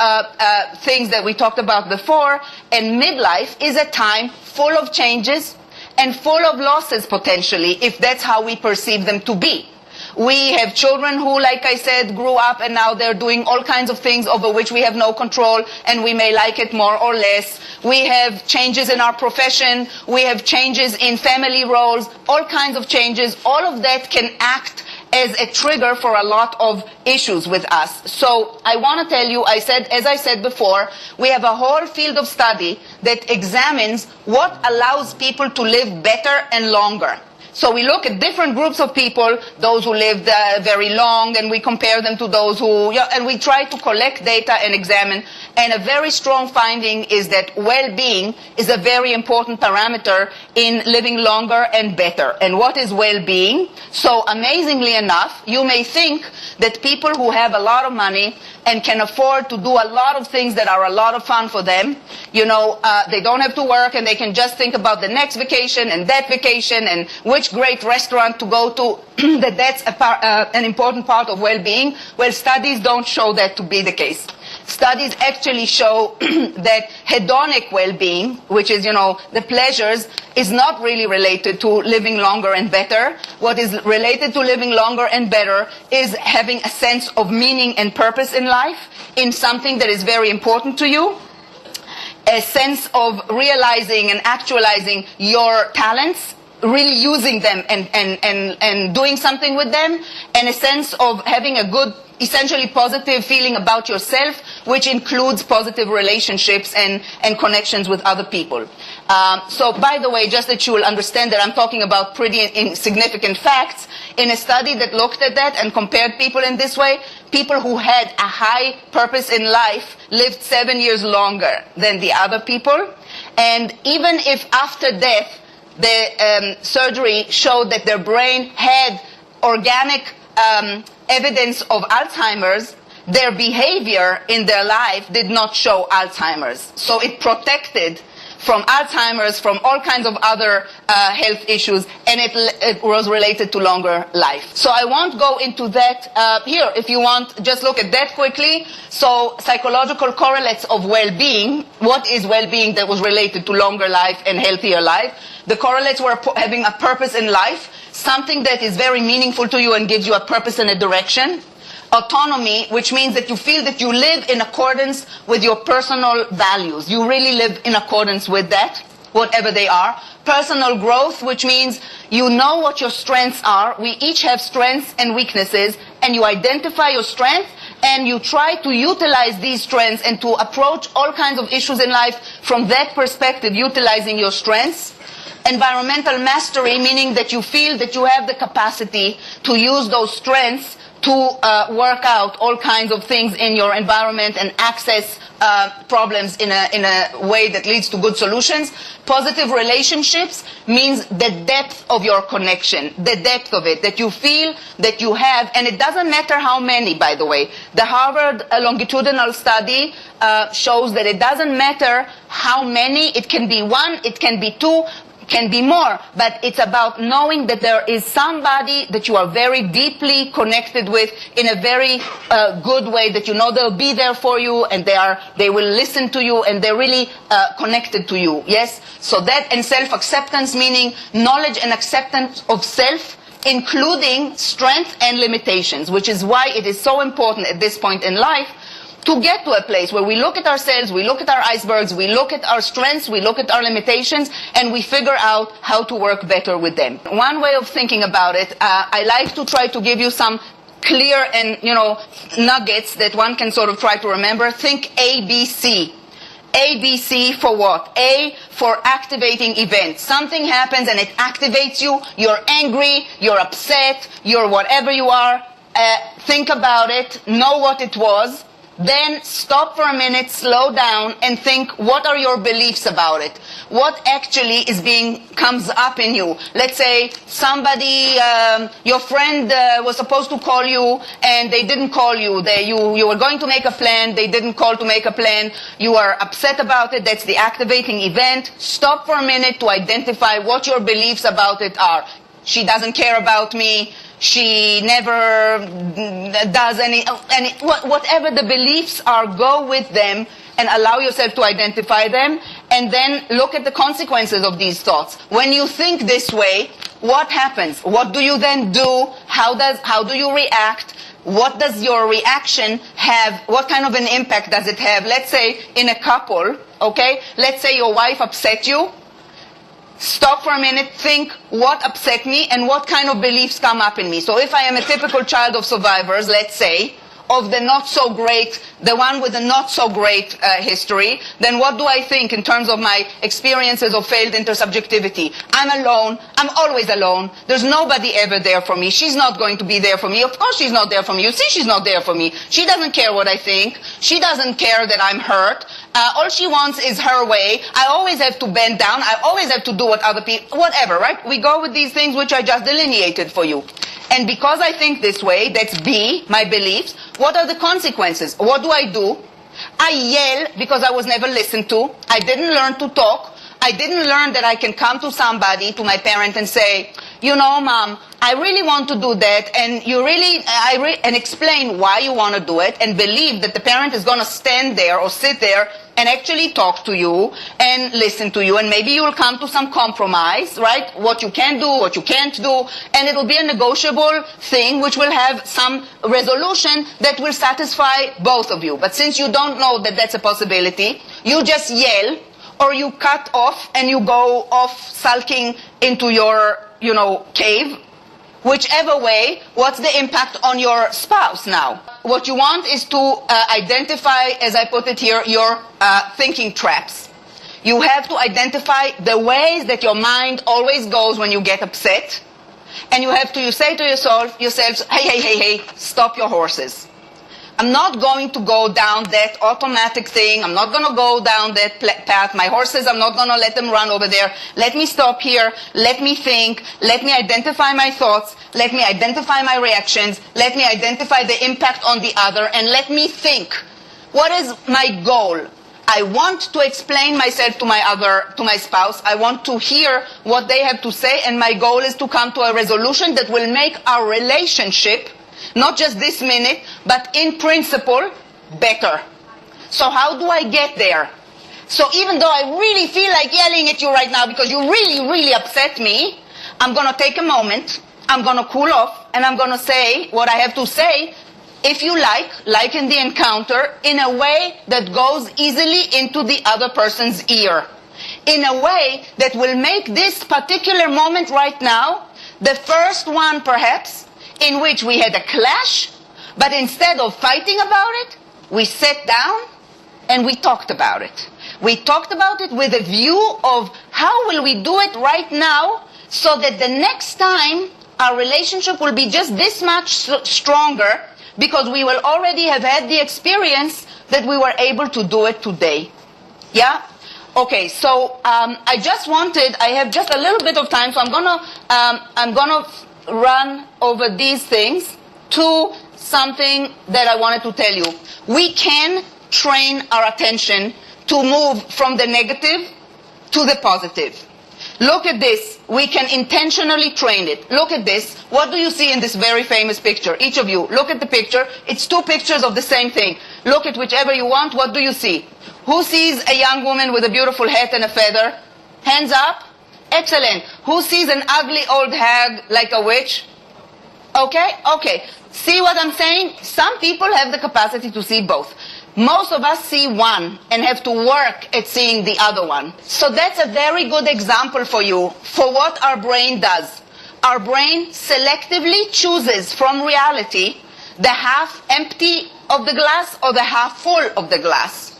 things that we talked about before. And midlife is a time full of changes and full of losses potentially, if that's how we perceive them to be. We have children who, like I said, grew up and now they're doing all kinds of things over which we have no control, and we may like it more or less. We have changes in our profession. We have changes in family roles, all kinds of changes. All of that can act as a trigger for a lot of issues with us. So I want to tell you, as I said before, we have a whole field of study that examines what allows people to live better and longer. So we look at different groups of people, those who lived very long, and we compare them to those who, and we try to collect data and examine. And a very strong finding is that well-being is a very important parameter in living longer and better. And what is well-being? So amazingly enough, you may think that people who have a lot of money and can afford to do a lot of things that are a lot of fun for them, you know, they don't have to work and they can just think about the next vacation and that vacation and which great restaurant to go to, that's an important part of well-being. Well, studies don't show that to be the case. Studies actually show that hedonic well-being, which is, you know, the pleasures, is not really related to living longer and better. What is related to living longer and better is having a sense of meaning and purpose in life, in something that is very important to you, a sense of realizing and actualizing your talents, really using them and doing something with them, and a sense of having a good, essentially positive feeling about yourself, which includes positive relationships and connections with other people. So by the way, just that you will understand that I'm talking about pretty insignificant facts. In a study that looked at that and compared people in this way, people who had a high purpose in life lived 7 years longer than the other people. And even if after death, the surgery showed that their brain had organic evidence of Alzheimer's, their behavior in their life did not show Alzheimer's. So it protected from Alzheimer's, from all kinds of other health issues, and it was related to longer life. So I won't go into that here. If you want, just look at that quickly. So psychological correlates of well-being. What is well-being that was related to longer life and healthier life? The correlates were having a purpose in life, something that is very meaningful to you and gives you a purpose and a direction. Autonomy, which means that you feel that you live in accordance with your personal values. You really live in accordance with that, whatever they are. Personal growth, which means you know what your strengths are. We each have strengths and weaknesses, and you identify your strengths, and you try to utilize these strengths and to approach all kinds of issues in life from that perspective, utilizing your strengths. Environmental mastery, meaning that you feel that you have the capacity to use those strengths to work out all kinds of things in your environment and access problems in a way that leads to good solutions. Positive relationships means the depth of your connection, the depth of it, that you feel that you have, and it doesn't matter how many, by the way. The Harvard longitudinal study shows that it doesn't matter how many, it can be one, it can be two, can be more, but it's about knowing that there is somebody that you are very deeply connected with in a very good way, that you know they'll be there for you and they will listen to you and they're really connected to you. Yes? So that, and self-acceptance, meaning knowledge and acceptance of self including strengths and limitations, which is why it is so important at this point in life to get to a place where we look at ourselves, we look at our icebergs, we look at our strengths, we look at our limitations, and we figure out how to work better with them. One way of thinking about it, I like to try to give you some clear and, nuggets that one can sort of try to remember. Think ABC. ABC for what? A for activating event. Something happens and it activates you. You're angry, you're upset, you're whatever you are. Think about it, know what it was. Then stop for a minute, slow down, and think, what are your beliefs about it? What actually comes up in you? Let's say somebody, your friend was supposed to call you, and they didn't call you. You were going to make a plan, they didn't call to make a plan. You are upset about it, that's the activating event. Stop for a minute to identify what your beliefs about it are. She doesn't care about me. She never does whatever the beliefs are, go with them and allow yourself to identify them, and then look at the consequences of these thoughts. When you think this way, what happens? What do you then do? How do you react? What does your reaction have? What kind of an impact does it have? Let's say in a couple, okay? Let's say your wife upset you. Stop for a minute, think what upset me and what kind of beliefs come up in me. So if I am a typical child of survivors, let's say, of the not so great, the one with the not so great history, then what do I think in terms of my experiences of failed intersubjectivity? I'm alone. I'm always alone. There's nobody ever there for me. She's not going to be there for me. Of course she's not there for me. You see, she's not there for me. She doesn't care what I think. She doesn't care that I'm hurt. All she wants is her way. I always have to bend down. I always have to do what other people, whatever, right? We go with these things which I just delineated for you. And because I think this way, that's B, my beliefs, what are the consequences? What do I do? I yell because I was never listened to. I didn't learn to talk. I didn't learn that I can come to somebody, to my parent, and say, Mom, I really want to do that, and and explain why you want to do it, and believe that the parent is going to stand there or sit there and actually talk to you and listen to you, and maybe you'll come to some compromise, right? What you can do, what you can't do, and it'll be a negotiable thing which will have some resolution that will satisfy both of you. But since you don't know that that's a possibility, you just yell, or you cut off and you go off sulking into your, cave. Whichever way, what's the impact on your spouse now? What you want is to identify, as I put it here, your thinking traps. You have to identify the ways that your mind always goes when you get upset. And you say to yourselves, hey, stop your horses. I'm not going to go down that automatic thing. I'm not going to go down that path. My horses, I'm not going to let them run over there. Let me stop here. Let me think. Let me identify my thoughts. Let me identify my reactions. Let me identify the impact on the other. And let me think. What is my goal? I want to explain myself to my spouse. I want to hear what they have to say. And my goal is to come to a resolution that will make our relationship, not just this minute, but in principle, better. So how do I get there? So even though I really feel like yelling at you right now because you really, really upset me, I'm going to take a moment, I'm going to cool off, and I'm going to say what I have to say, if you like in the encounter, in a way that goes easily into the other person's ear. In a way that will make this particular moment right now, the first one perhaps, in which we had a clash, but instead of fighting about it, we sat down and we talked about it. We talked about it with a view of how will we do it right now so that the next time our relationship will be just this much stronger because we will already have had the experience that we were able to do it today. Yeah? Okay, so I have just a little bit of time, so I'm gonna run over these things to something that I wanted to tell you. We can train our attention to move from the negative to the positive. Look at this. We can intentionally train it. Look at this. What do you see in this very famous picture? Each of you, look at the picture. It's two pictures of the same thing. Look at whichever you want. What do you see? Who sees a young woman with a beautiful hat and a feather? Hands up. Excellent. Who sees an ugly old hag like a witch? Okay? Okay. See what I'm saying? Some people have the capacity to see both. Most of us see one and have to work at seeing the other one. So that's a very good example for you for what our brain does. Our brain selectively chooses from reality the half empty of the glass or the half full of the glass.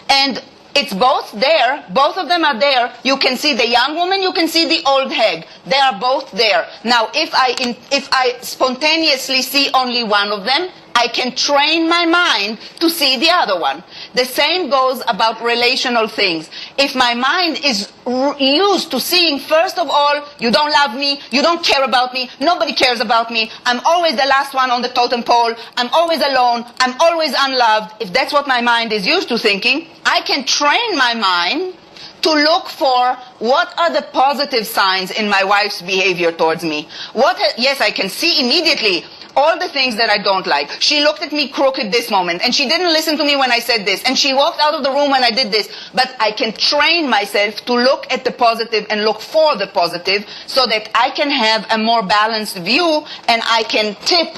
And it's both there. Both of them are there. You can see the young woman, you can see the old hag. They are both there. Now, if I spontaneously see only one of them, I can train my mind to see the other one. The same goes about relational things. If my mind is used to seeing, first of all, you don't love me, you don't care about me, nobody cares about me, I'm always the last one on the totem pole, I'm always alone, I'm always unloved. If that's what my mind is used to thinking, I can train my mind to look for what are the positive signs in my wife's behavior towards me. Yes, I can see immediately all the things that I don't like. She looked at me crooked this moment, and she didn't listen to me when I said this, and she walked out of the room when I did this. But I can train myself to look at the positive and look for the positive so that I can have a more balanced view, and I can tip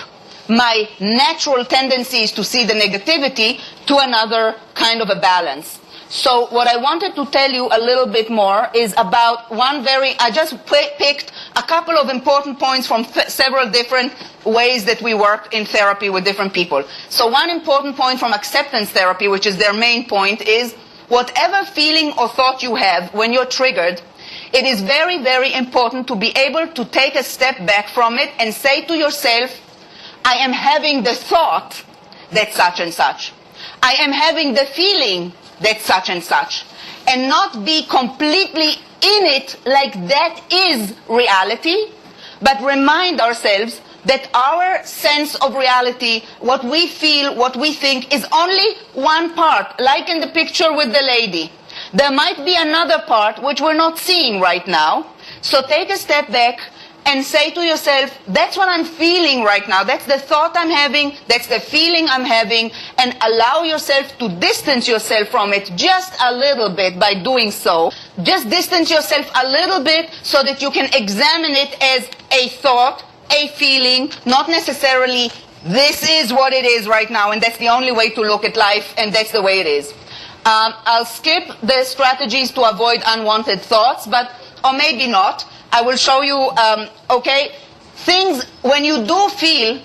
my natural tendencies to see the negativity to another kind of a balance. So what I wanted to tell you a little bit more is about I just picked a couple of important points from several different ways that we work in therapy with different people. So one important point from acceptance therapy, which is their main point, is whatever feeling or thought you have when you're triggered, it is very, very important to be able to take a step back from it and say to yourself, I am having the thought that such and such. I am having the feeling that such and such, and not be completely in it like that is reality, but remind ourselves that our sense of reality, what we feel, what we think, is only one part, like in the picture with the lady. There might be another part which we're not seeing right now, so take a step back and say to yourself, that's what I'm feeling right now, that's the thought I'm having, that's the feeling I'm having, and allow yourself to distance yourself from it just a little bit by doing so. Just distance yourself a little bit so that you can examine it as a thought, a feeling, not necessarily this is what it is right now and that's the only way to look at life and that's the way it is. I'll skip the strategies to avoid unwanted thoughts, or maybe not. I will show you, things, when you do feel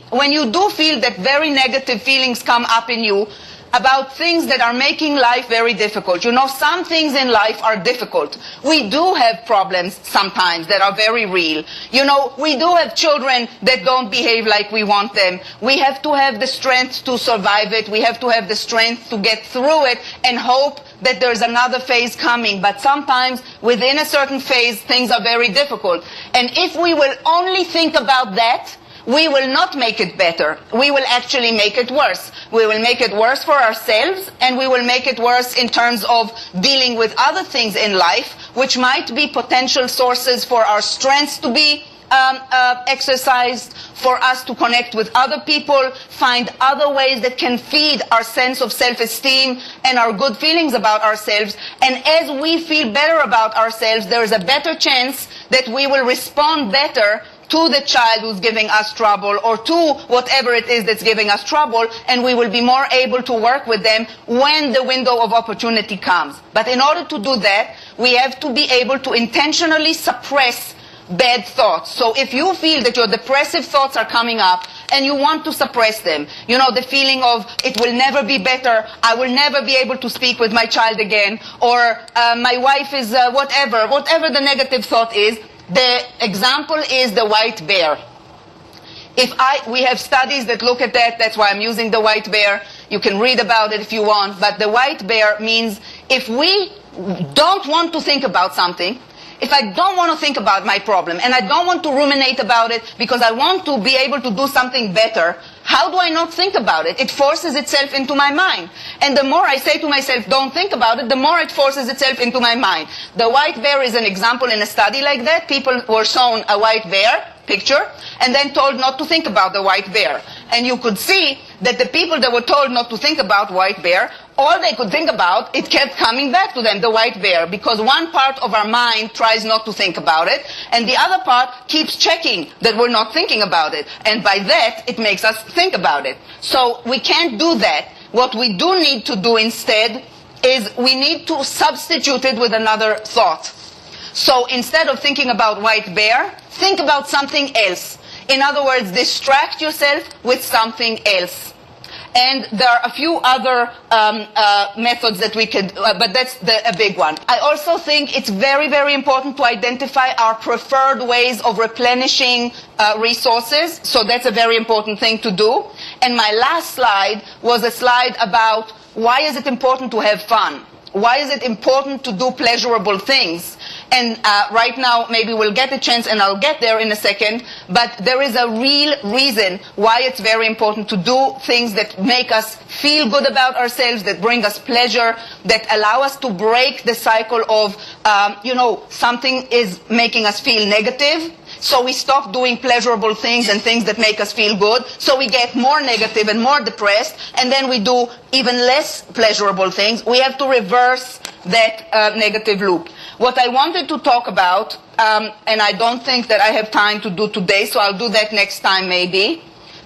that very negative feelings come up in you about things that are making life very difficult. You know, some things in life are difficult. We do have problems sometimes that are very real. You know, we do have children that don't behave like we want them. We have to have the strength to survive it. We have to have the strength to get through it and hope that there's another phase coming. But sometimes within a certain phase, things are very difficult. And if we will only think about that, we will not make it better. We will actually make it worse. We will make it worse for ourselves, and we will make it worse in terms of dealing with other things in life, which might be potential sources for our strengths to be exercised, for us to connect with other people, find other ways that can feed our sense of self-esteem and our good feelings about ourselves. And as we feel better about ourselves, there is a better chance that we will respond better to the child who's giving us trouble or to whatever it is that's giving us trouble, and we will be more able to work with them when the window of opportunity comes. But in order to do that, we have to be able to intentionally suppress bad thoughts. So if you feel that your depressive thoughts are coming up and you want to suppress them, you know, the feeling of it will never be better, I will never be able to speak with my child again, or my wife is whatever the negative thought is, the example is the white bear. We have studies that look at that, that's why I'm using the white bear. You can read about it if you want, but the white bear means if we don't want to think about something, if I don't want to think about my problem and I don't want to ruminate about it because I want to be able to do something better, how do I not think about it? It forces itself into my mind. And the more I say to myself, don't think about it, the more it forces itself into my mind. The white bear is an example in a study like that. People were shown a white bear picture and then told not to think about the white bear. and you could see that the people that were told not to think about white bear, all they could think about, it kept coming back to them, the white bear, because one part of our mind tries not to think about it, and the other part keeps checking that we're not thinking about it. And by that, it makes us think about it. So we can't do that. What we do need to do instead is we need to substitute it with another thought. So instead of thinking about white bear, think about something else. In other words, distract yourself with something else. And there are a few other methods that we could, but that's a big one. I also think it's very, very important to identify our preferred ways of replenishing resources. So that's a very important thing to do. And my last slide was a slide about why is it important to have fun? Why is it important to do pleasurable things? And right now, maybe we'll get a chance, and I'll get there in a second, but there is a real reason why it's very important to do things that make us feel good about ourselves, that bring us pleasure, that allow us to break the cycle of, something is making us feel negative. So we stop doing pleasurable things and things that make us feel good. So we get more negative and more depressed, and then we do even less pleasurable things. We have to reverse that negative loop. What I wanted to talk about, and I don't think that I have time to do today, so I'll do that next time maybe,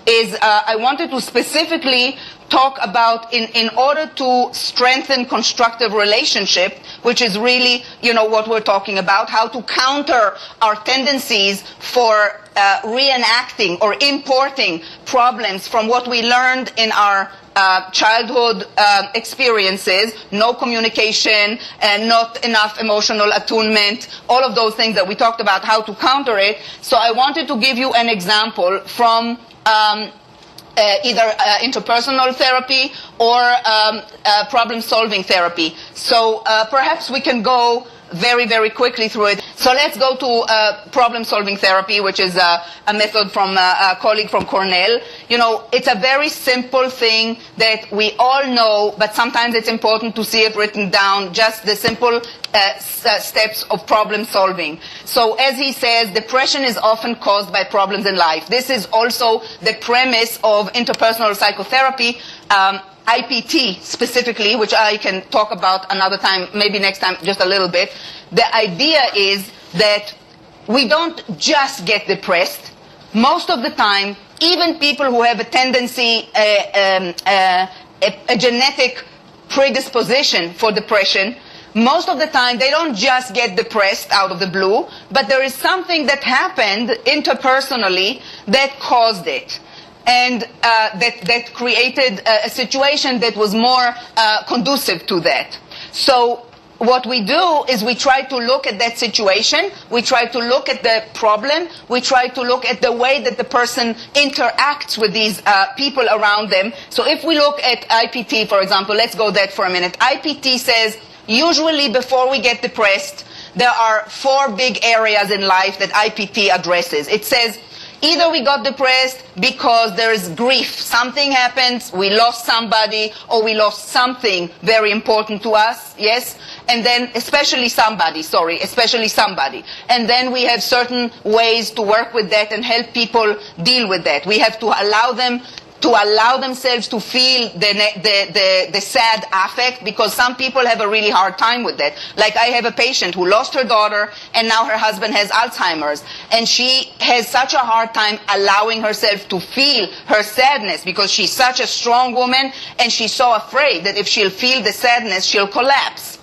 is I wanted to specifically talk about in order to strengthen constructive relationship, which is really, what we're talking about, how to counter our tendencies for reenacting or importing problems from what we learned in our childhood experiences, no communication, and not enough emotional attunement, all of those things that we talked about, how to counter it. So I wanted to give you an example from either interpersonal therapy or problem-solving therapy. So perhaps we can go very, very quickly through it. So let's go to problem-solving therapy, which is a method from a colleague from Cornell. It's a very simple thing that we all know, but sometimes it's important to see it written down, just the simple steps of problem solving. So as he says, depression is often caused by problems in life. This is also the premise of interpersonal psychotherapy, IPT specifically, which I can talk about another time, maybe next time, just a little bit. The idea is that we don't just get depressed. Most of the time, even people who have a tendency, a genetic predisposition for depression, most of the time they don't just get depressed out of the blue, but there is something that happened interpersonally that caused it. And that created a situation that was more conducive to that. So what we do is we try to look at that situation, we try to look at the problem, we try to look at the way that the person interacts with these people around them. So if we look at IPT, for example, let's go that for a minute. IPT says, usually before we get depressed, there are 4 big areas in life that IPT addresses. It says, either we got depressed because there is grief. Something happens, we lost somebody, or we lost something very important to us, yes? And then, especially somebody. And then we have certain ways to work with that and help people deal with that. We have to allow themselves to feel the sad affect, because some people have a really hard time with that. Like I have a patient who lost her daughter and now her husband has Alzheimer's, and she has such a hard time allowing herself to feel her sadness because she's such a strong woman and she's so afraid that if she'll feel the sadness, she'll collapse.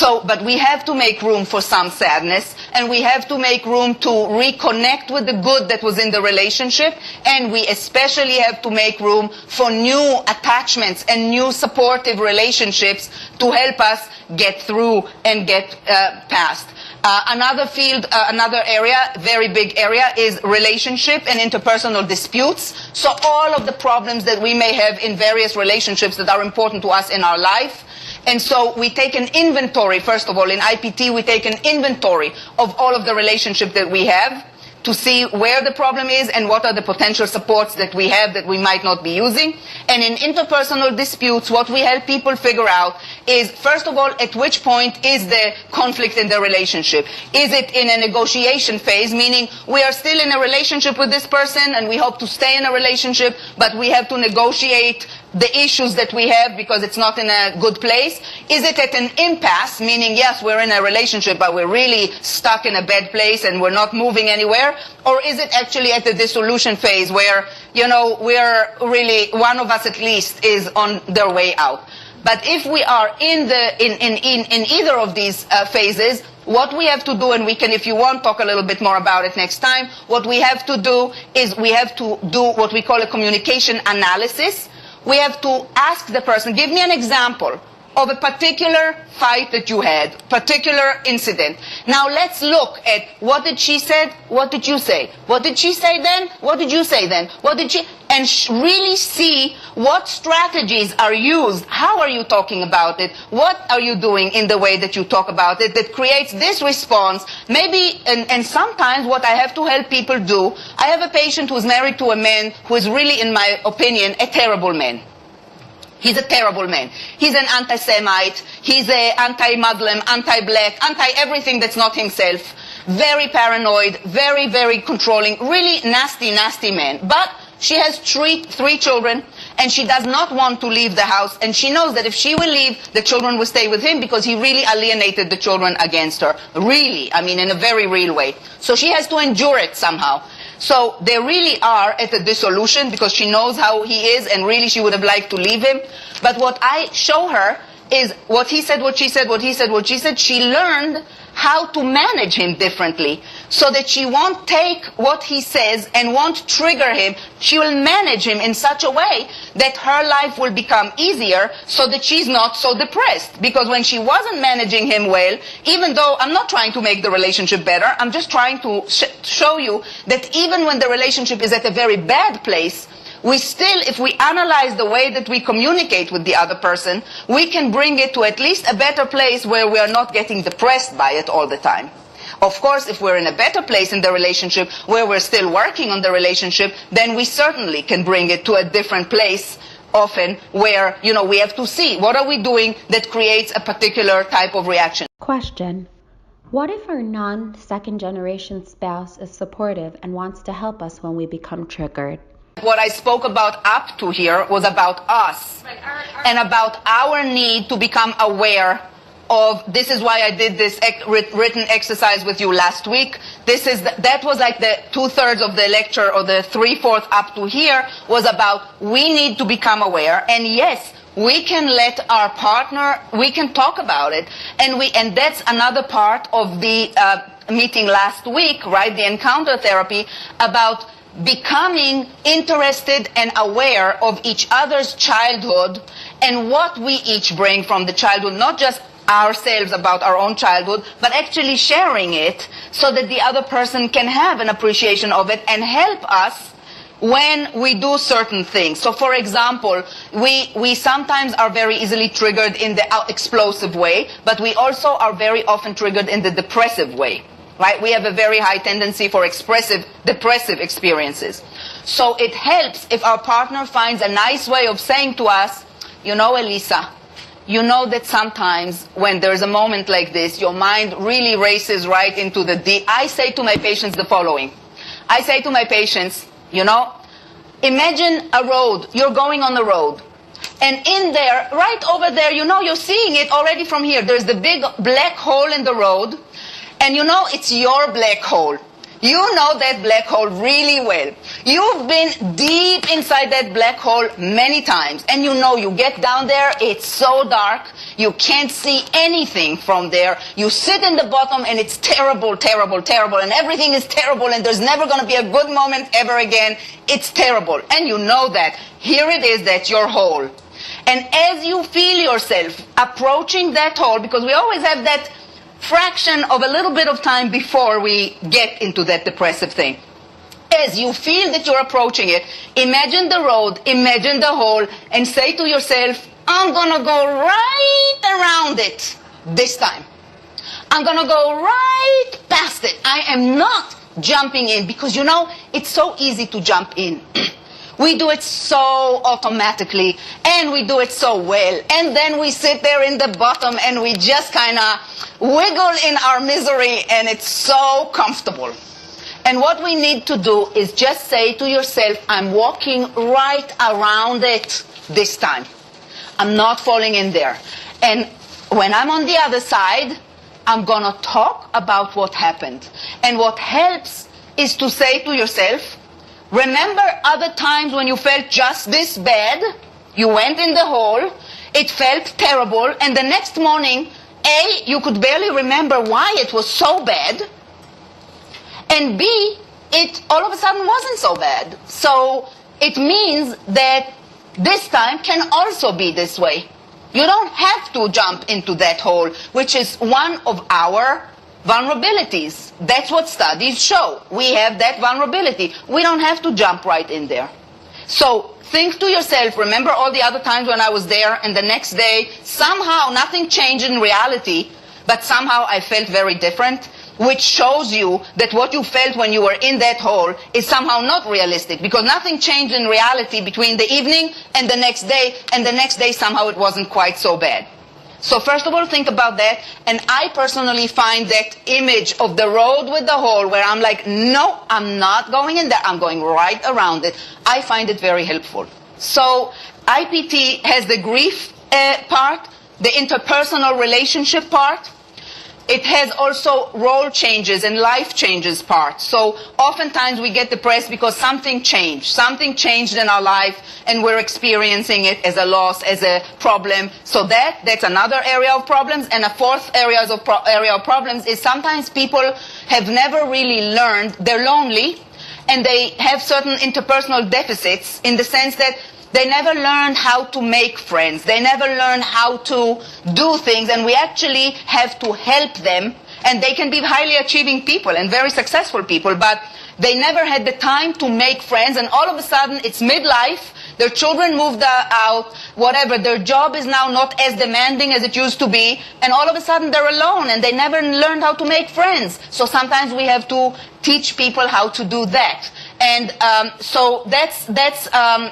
But we have to make room for some sadness, and we have to make room to reconnect with the good that was in the relationship, and we especially have to make room for new attachments and new supportive relationships to help us get through and get past. Another field, another area, very big area, is relationship and interpersonal disputes. So all of the problems that we may have in various relationships that are important to us in our life. And so we take an inventory, first of all, in IPT we take an inventory of all of the relationships that we have. to see where the problem is and what are the potential supports that we have that we might not be using. And in interpersonal disputes, what we help people figure out is, first of all, at which point is the conflict in the relationship? Is it in a negotiation phase, meaning we are still in a relationship with this person and we hope to stay in a relationship, but we have to negotiate the issues that we have because it's not in a good place? Is it at an impasse, meaning yes, we're in a relationship, but we're really stuck in a bad place and we're not moving anywhere? Or is it actually at the dissolution phase where, we're really, one of us at least is on their way out? But if we are in either of these phases, what we have to do, and we can, if you want, talk a little bit more about it next time, what we have to do is we have to do what we call a communication analysis. We have to ask the person, give me an example of a particular fight that you had, particular incident. Now let's look at what did she say, what did you say? What did she say then? What did you say then? What did she... And really see what strategies are used. How are you talking about it? What are you doing in the way that you talk about it that creates this response? Maybe, and sometimes what I have to help people do, I have a patient who's married to a man who is really, in my opinion, a terrible man. He's a terrible man. He's an anti-Semite. He's an anti-Muslim, anti-black, anti-everything that's not himself. Very paranoid, very, very controlling, really nasty, nasty man. But she has three children, and she does not want to leave the house, and she knows that if she will leave, the children will stay with him because he really alienated the children against her. Really, I mean, in a very real way. So she has to endure it somehow. So they really are at a dissolution because she knows how he is, and really she would have liked to leave him. But what I show her is what he said, what she said, what he said, what she said. She learned how to manage him differently so that she won't take what he says and won't trigger him. She will manage him in such a way that her life will become easier so that she's not so depressed. Because when she wasn't managing him well, even though I'm not trying to make the relationship better, I'm just trying to show you that even when the relationship is at a very bad place, we still, if we analyze the way that we communicate with the other person, we can bring it to at least a better place where we are not getting depressed by it all the time. Of course, if we're in a better place in the relationship where we're still working on the relationship, then we certainly can bring it to a different place often where, we have to see what are we doing that creates a particular type of reaction. Question. What if our non-second generation spouse is supportive and wants to help us when we become triggered? What I spoke about up to here was about us and about our need to become aware of, this is why I did this written exercise with you last week. That was like the 2/3 of the lecture, or the 3/4 up to here was about we need to become aware. And yes, we can let our partner, we can talk about it. And that's another part of the meeting last week, right? The encounter therapy, about becoming interested and aware of each other's childhood and what we each bring from the childhood, not just ourselves about our own childhood, but actually sharing it so that the other person can have an appreciation of it and help us when we do certain things. So for example, we sometimes are very easily triggered in the explosive way, but we also are very often triggered in the depressive way. Right? We have a very high tendency for depressive experiences. So it helps if our partner finds a nice way of saying to us, Elisa, you know that sometimes when there's a moment like this, your mind really races right into the deep. I say to my patients the following. I say to my patients, imagine a road. You're going on the road. And in there, right over there, you're seeing it already from here. There's the big black hole in the road. And it's your black hole. You know that black hole really well. You've been deep inside that black hole many times. And you get down there, it's so dark, you can't see anything from there. You sit in the bottom and it's terrible, terrible, terrible. And everything is terrible and there's never going to be a good moment ever again. It's terrible. And you know that. Here it is, that's your hole. And as you feel yourself approaching that hole, because we always have that fraction of a little bit of time before we get into that depressive thing. As you feel that you're approaching it, imagine the road, imagine the hole, and say to yourself, I'm going to go right around it this time. I'm going to go right past it. I am not jumping in, because it's so easy to jump in. We do it so automatically, and we do it so well, and then we sit there in the bottom and we just kind of wiggle in our misery, and it's so comfortable. And what we need to do is just say to yourself, I'm walking right around it this time. I'm not falling in there. And when I'm on the other side, I'm going to talk about what happened. And what helps is to say to yourself, remember other times when you felt just this bad, you went in the hole, it felt terrible, and the next morning, A, you could barely remember why it was so bad, and B, it all of a sudden wasn't so bad. So it means that this time can also be this way. You don't have to jump into that hole, which is one of our vulnerabilities. That's what studies show. We have that vulnerability. We don't have to jump right in there. So think to yourself, remember all the other times when I was there, and the next day, somehow nothing changed in reality, but somehow I felt very different, which shows you that what you felt when you were in that hole is somehow not realistic, because nothing changed in reality between the evening and the next day, and the next day somehow it wasn't quite so bad. So first of all, think about that. And I personally find that image of the road with the hole, where I'm like, no, I'm not going in there, I'm going right around it. I find it very helpful. So IPT has the grief part, the interpersonal relationship part. It has also role changes and life changes part. So oftentimes we get depressed because something changed. Something changed in our life, and we're experiencing it as a loss, as a problem. So that's another area of problems. And a fourth area of problems is sometimes people have never really learned, they're lonely, and they have certain interpersonal deficits, in the sense that they never learned how to make friends. They never learned how to do things, and we actually have to help them. And they can be highly achieving people and very successful people, but they never had the time to make friends, and all of a sudden it's midlife, their children moved out, whatever, their job is now not as demanding as it used to be, and all of a sudden they're alone and they never learned how to make friends. So sometimes we have to teach people how to do that. And so that's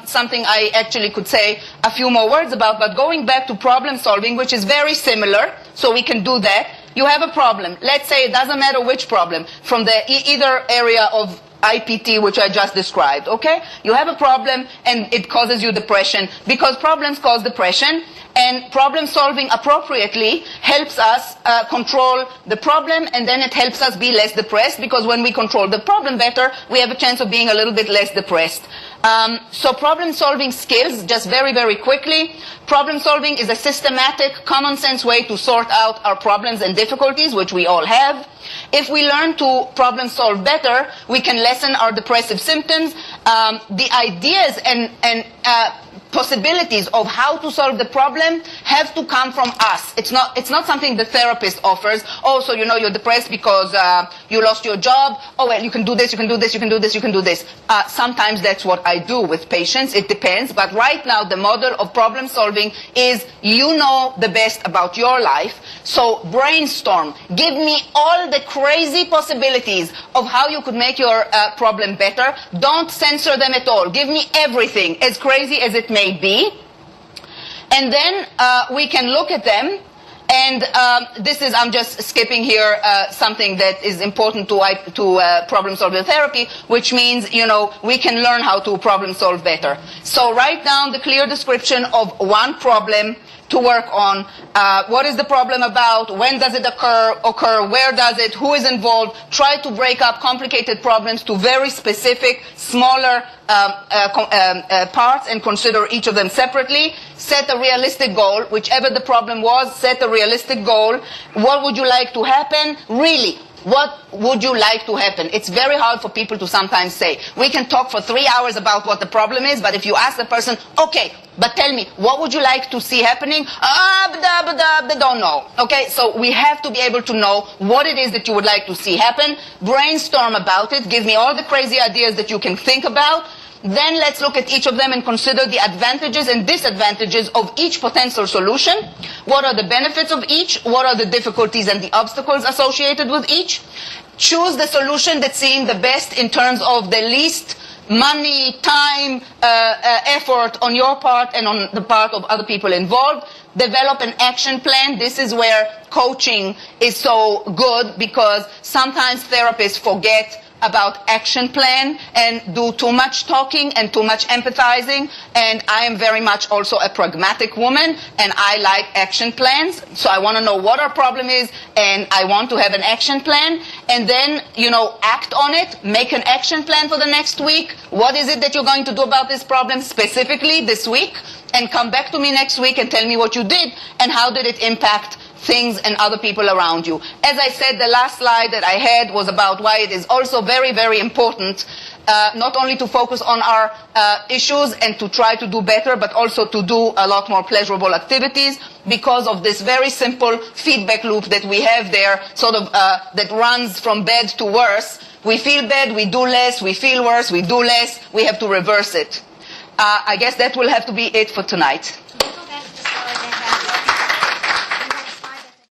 something I actually could say a few more words about. But going back to problem solving, which is very similar, so we can do that. You have a problem. Let's say it doesn't matter which problem, from the either area of IPT, which I just described, okay? You have a problem and it causes you depression, because problems cause depression, and problem solving appropriately helps us control the problem, and then it helps us be less depressed, because when we control the problem better, we have a chance of being a little bit less depressed. So problem solving skills, just very, very quickly. Problem solving is a systematic, common sense way to sort out our problems and difficulties, which we all have. If we learn to problem solve better, we can lessen our depressive symptoms. The ideas and possibilities of how to solve the problem have to come from us. It's not something the therapist offers. Oh, so you're depressed because you lost your job. Oh, well, you can do this, you can do this, you can do this, you can do this. Sometimes that's what I do with patients. It depends. But right now, the model of problem solving is you know the best about your life. So brainstorm. Give me all the crazy possibilities of how you could make your problem better. Don't censor them at all. Give me everything, as crazy as it may be. And then we can look at them. And I'm just skipping here something that is important to problem solving therapy, which means, we can learn how to problem solve better. So write down the clear description of one problem to work on. What is the problem about? When does it occur? Where does it? Who is involved? Try to break up complicated problems to very specific, smaller parts, and consider each of them separately. Set a realistic goal. Whichever the problem was, set a realistic goal. What would you like to happen? Really, what would you like to happen? It's very hard for people to sometimes say. We can talk for 3 hours about what the problem is, but if you ask the person, okay, but tell me, what would you like to see happening? They don't know. Okay, so we have to be able to know what it is that you would like to see happen. Brainstorm about it. Give me all the crazy ideas that you can think about. Then let's look at each of them and consider the advantages and disadvantages of each potential solution. What are the benefits of each? What are the difficulties and the obstacles associated with each? choose the solution that's seeing the best in terms of the least money, time, effort on your part and on the part of other people involved. Develop an action plan. This is where coaching is so good, because sometimes therapists forget about action plan and do too much talking and too much empathizing. And I am very much also a pragmatic woman, and I like action plans. So I want to know what our problem is, and I want to have an action plan, and then, act on it. Make an action plan for the next week. What is it that you're going to do about this problem specifically this week? And come back to me next week and tell me what you did and how did it impact things and other people around you. As I said, the last slide that I had was about why it is also very, very important not only to focus on our issues and to try to do better, but also to do a lot more pleasurable activities, because of this very simple feedback loop that we have there, that runs from bad to worse. We feel bad, we do less. We feel worse, we do less. We have to reverse it. I guess that will have to be it for tonight.